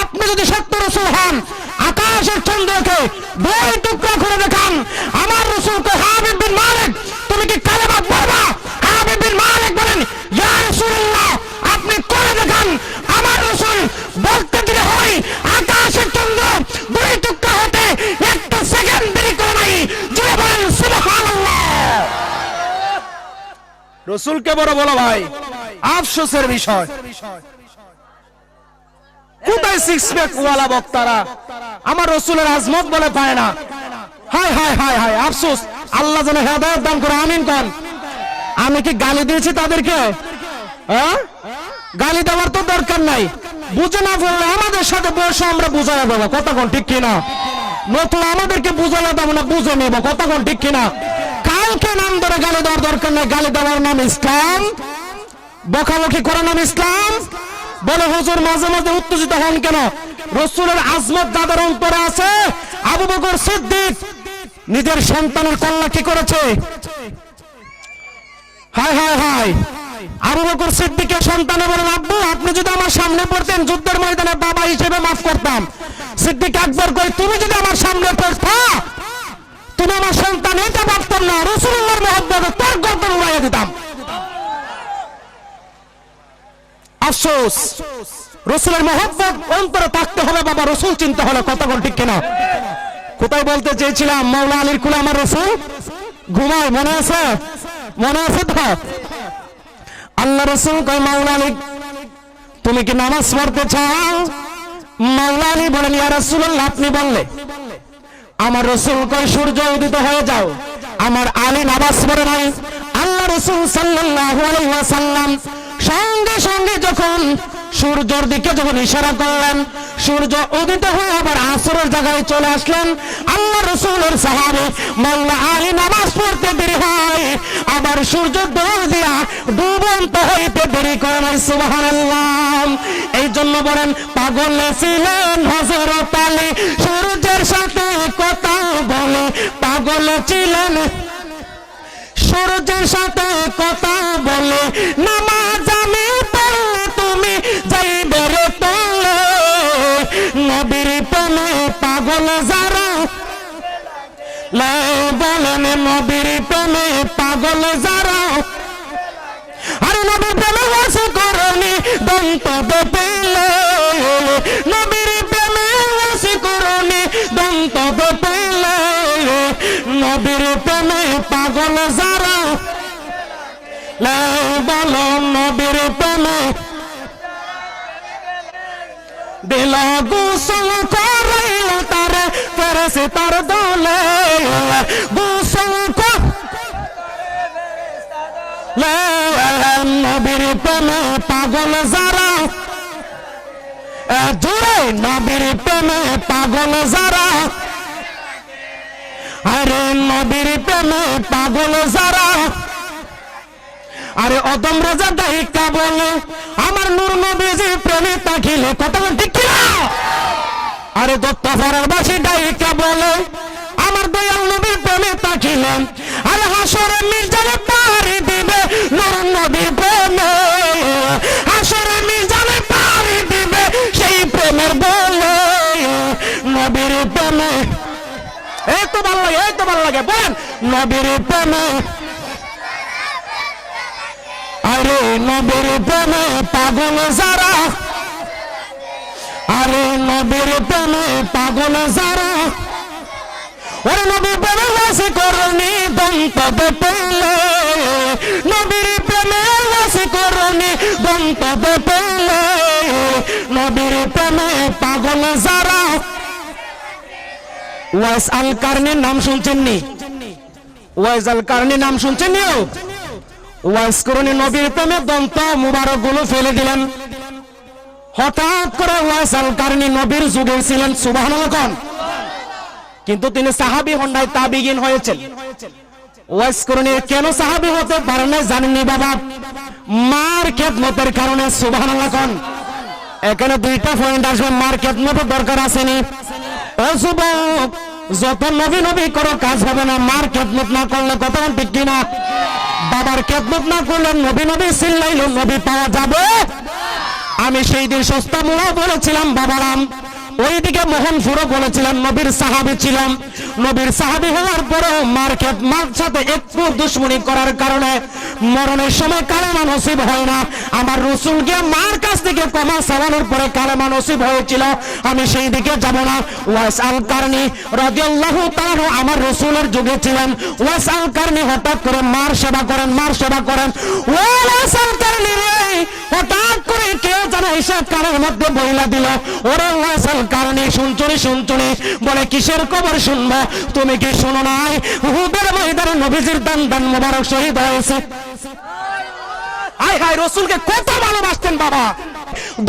আপনি যদি সত্য রাসূল হন, আকাশের চন্দ্রকে দুই টুকরা করে দেখান। আমার রাসূল কয়, হাবিব বিন মালিক, তুমি কি কালেমা পড়বা রসুলকে বড় বলো ভাই, আফসোসের বিষয়। কোথায় সিক্স প্যাক ওয়ালা বক্তারা আমার রসুলের আজমত বলে পায় না? হায় হায় হায় হায়, আফসোস। আল্লাহ যেন হেদায়েত দান করে, আমিন কোন। আমি কি গালি দিয়েছি তাদেরকে? গালি দেওয়ার তো দরকার নাই, বুঝে না বললে আমাদের সাথে বসে আমরা বুঝাই দেবো, কথা কোন ঠিক কিনা? নতুন আমাদেরকে বুঝালে দেবো না, বুঝে নেব, কথা কোন ঠিক কিনা? কাউকে নাম ধরে গালি দেওয়ার দরকার নাই, গালি দেওয়ার নাম ইসলাম, বকাবকি করার নাম ইসলাম। বলে হুজুর মাঝে মাঝে উত্তেজিত হন কেন? রসুলের আজমত যাদের অন্তরে আছে, আবু বকর সিদ্দিক নিজের সন্তানের কল্যাণ কি করেছে? হায় হায় হায়, আবু বকর সিদ্দিকের সন্তানে বলেন, আব্বু আপনি যদি আমার সামনে পড়তেন যুদ্ধের ময়দানে বাবা হিসেবে মাফ করতাম। সিদ্দিক আকবর কই, তুমি যদি আমার সামনে পড়তা তুমি আমার সন্তান এটা ভাবতাম না, রাসূলুল্লাহর মহব্বতে তোর গর্দন উড়াইয়া দিতাম। আফসোস, রাসূলের মহব্বত অন্তরে থাকতে হবে বাবা, রাসূল চিনতে হলে, কথা বল ঠিক কিনা? কোথায় বলতে চেয়েছিলাম, মাওলা আলীর কুলে আমার রাসূল ঘুমায়, মনে আছে? মনে আছে তো? আল্লাহ রাসূল কয়, মাওলা আলী তুমি কি নামাজ পড়তে চাও? মাওলা আলী বলেন, ইয়া রাসূলুল্লাহ আপনি বললে। আমার রাসূল কয়, সূর্য উদিত হয়ে যাও। আমার আলী নামাজ পড়ে নাই। আল্লাহ রাসূল সাল্লাল্লাহু আলাইহি ওয়াসাল্লাম সঙ্গে সঙ্গে যখন সূর্যের দিকে যখন ইশারা করলেন, সূর্য উদিত হয়ে আবার আসরের জায়গায় চলে আসলেন। আল্লাহ রাসূলের সাহাবী মাওলা আলী নামাজ পড়তে দেরি হয়, আবার সূর্য দৌড় দিয়া ডুবন্ত হইতে দেরি করে না। সুবহানাল্লাহ। এই জন্য বলেন, পাগল ছিলেন হযরত আলী, সূর্যের সাথে কথা বলে। পাগল ছিলেন সূর্যের সাথে কথা বলে, নামাজ আমি পড়লে তুমি যাইবে রে তলে। নবীর প্রেমে পাগল যারা, বলেন নবীর প্রেমে পাগল যারা, আরে নবীর প্রেমে ওয়াসি করনি দন্ত পেলে। নবীর প্রেমে ওয়াসি করনি দন্ত পেলে। নবীর প্রেমে পাগল যারা, বলো নবীর প্রেমে দিল গোসল করাইল তারে ফেরেশতার দলে। গোসল নবীর প্রেমে পাগল যারা, জোরে নবীর প্রেমে পাগল যারা, আরে নবীর প্রেমে পাগল যারা। আরে অদম রাজা দাহিকা বলে, আমার নূর নবীজি প্রেমে তাকিলে, কথা ঠিক কিনা? আরে দত্তপাড়ার বাসী দাহিকা বলে, আমার দয়াল নবীর প্রেমে তাকিলেন। আরে হাসরে মির্জারে পাড়ি দিবে নূর নবীর প্রেমে। হাসরে মির্জারে পাড়ি দিবে সেই প্রেমের বলে। নবীর প্রেমে এই তো ভালো লাগে, এই তো ভালো লাগে, বলেন নবীর প্রেমে। আরে নবীর প্রেমে পাগল যারা, আরে নবীর প্রেমে পাগল যারা, ওরে নবীর প্রেমে ওয়াসি করনি দন্ত পেলে। নবীর প্রেমে ওয়াসি করনি দন্ত পেলে। নবীর প্রেমে পাগল যারা। ওয়াইস আল কারনির নাম শুনছেন নি? ওয়াইস আল কারনির নাম শুনছেন নি? ওয়াইস করনি নবীর প্রেমে দন্ত মুবারক গুলো ফেলে দিলেন। হঠাৎ করে ওয়াইস আল কারনি নবীর যুগে ছিলেন, সুবহানাল্লাহ। কিন্তু তিনি সাহাবী হন নাই, তাবিঈন হয়েছেন। ওয়াইস করনি কেন সাহাবী হতে পারেন না জানেননি বাবা? মার খেদমতের কারণে, সুবহানাল্লাহ। এখানে দুইটা পয়েন্ট আসবে, মার খেদমতের দরকার আসেনি। ও যুবক, যত নবী নবী করো কাজ হবে না, মার খেদমত না করলে, কথা ঠিক কিনা? বাবার খেদমত না করলে নবী নবী চিল্লাইল নবী পাওয়া যাবে? আমি সেই দিন সস্তা মুড়া বলেছিলাম বাবারাম, ওইদিকে মোহনপুরও বলেছিলাম নবীর সাহাবী ছিলাম। নবীর সাহাবী হওয়ার পরেও মার সাথে একটু দুশ্মনী করার কারণে মরণের সময় কালেমা নসিব হয় না। আমার রসুলকে মার কাছ থেকে ক্ষমা চাওয়ানোর পরে কালেমা নসিব হয়েছিল, আমি সেই দিকে যাব না। ওয়াইস আল কারনি রাদিয়াল্লাহু তাআলা আমার রসুলের যুগে ছিলেন। ওয়াইস আল কারনি হঠাৎ করে মার সেবা করেন। ওয়াইস আল কারনি রে, হঠাৎ করে কেউ যেন এসে কানের মধ্যে বইলা দিল, ওরে ওয়াইস আল কারনি শুনছুনি বলে কিসের খবর শুনবো? তুমি কি শোনো নাই উহুদের ময়দানে নবীজির দান মোবারক শহীদ হয়েছে? হায় হায়, রসুলকে কত ভালোবাসতেন বাবা।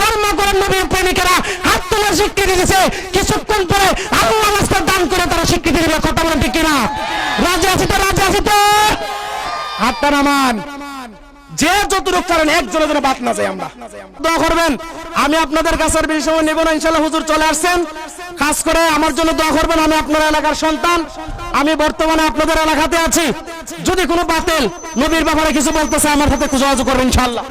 ধর্ম করেন নবীর প্রেমিকেরা হাত তোলার স্বীকৃতি দিয়েছে, কিছুক্ষণ পরে আল্লাহ রাস্তায় দান করে তারা স্বীকৃতি দিবে। কথা বলেন ঠিক কিনা? রাজি আছে তো? হাতটা নামান। যে যতটুকু পারেন একজনের জন্য বাদ না যায়। আমরা দোয়া করবেন। আমি আপনাদের কাছে আর বেশি সময় নেব না, ইনশাআল্লাহ হুজুর চলে আসছেন। খাস করে আমার জন্য দোয়া করবেন। আমি আপনার এলাকার সন্তান, আমি বর্তমানে আপনাদের এলাকাতে আছি। যদি কোনো বাতিল নবীর ব্যাপারে কিছু বলতে চায় আমার সাথে যোগাযোগ করবেন ইনশাআল্লাহ।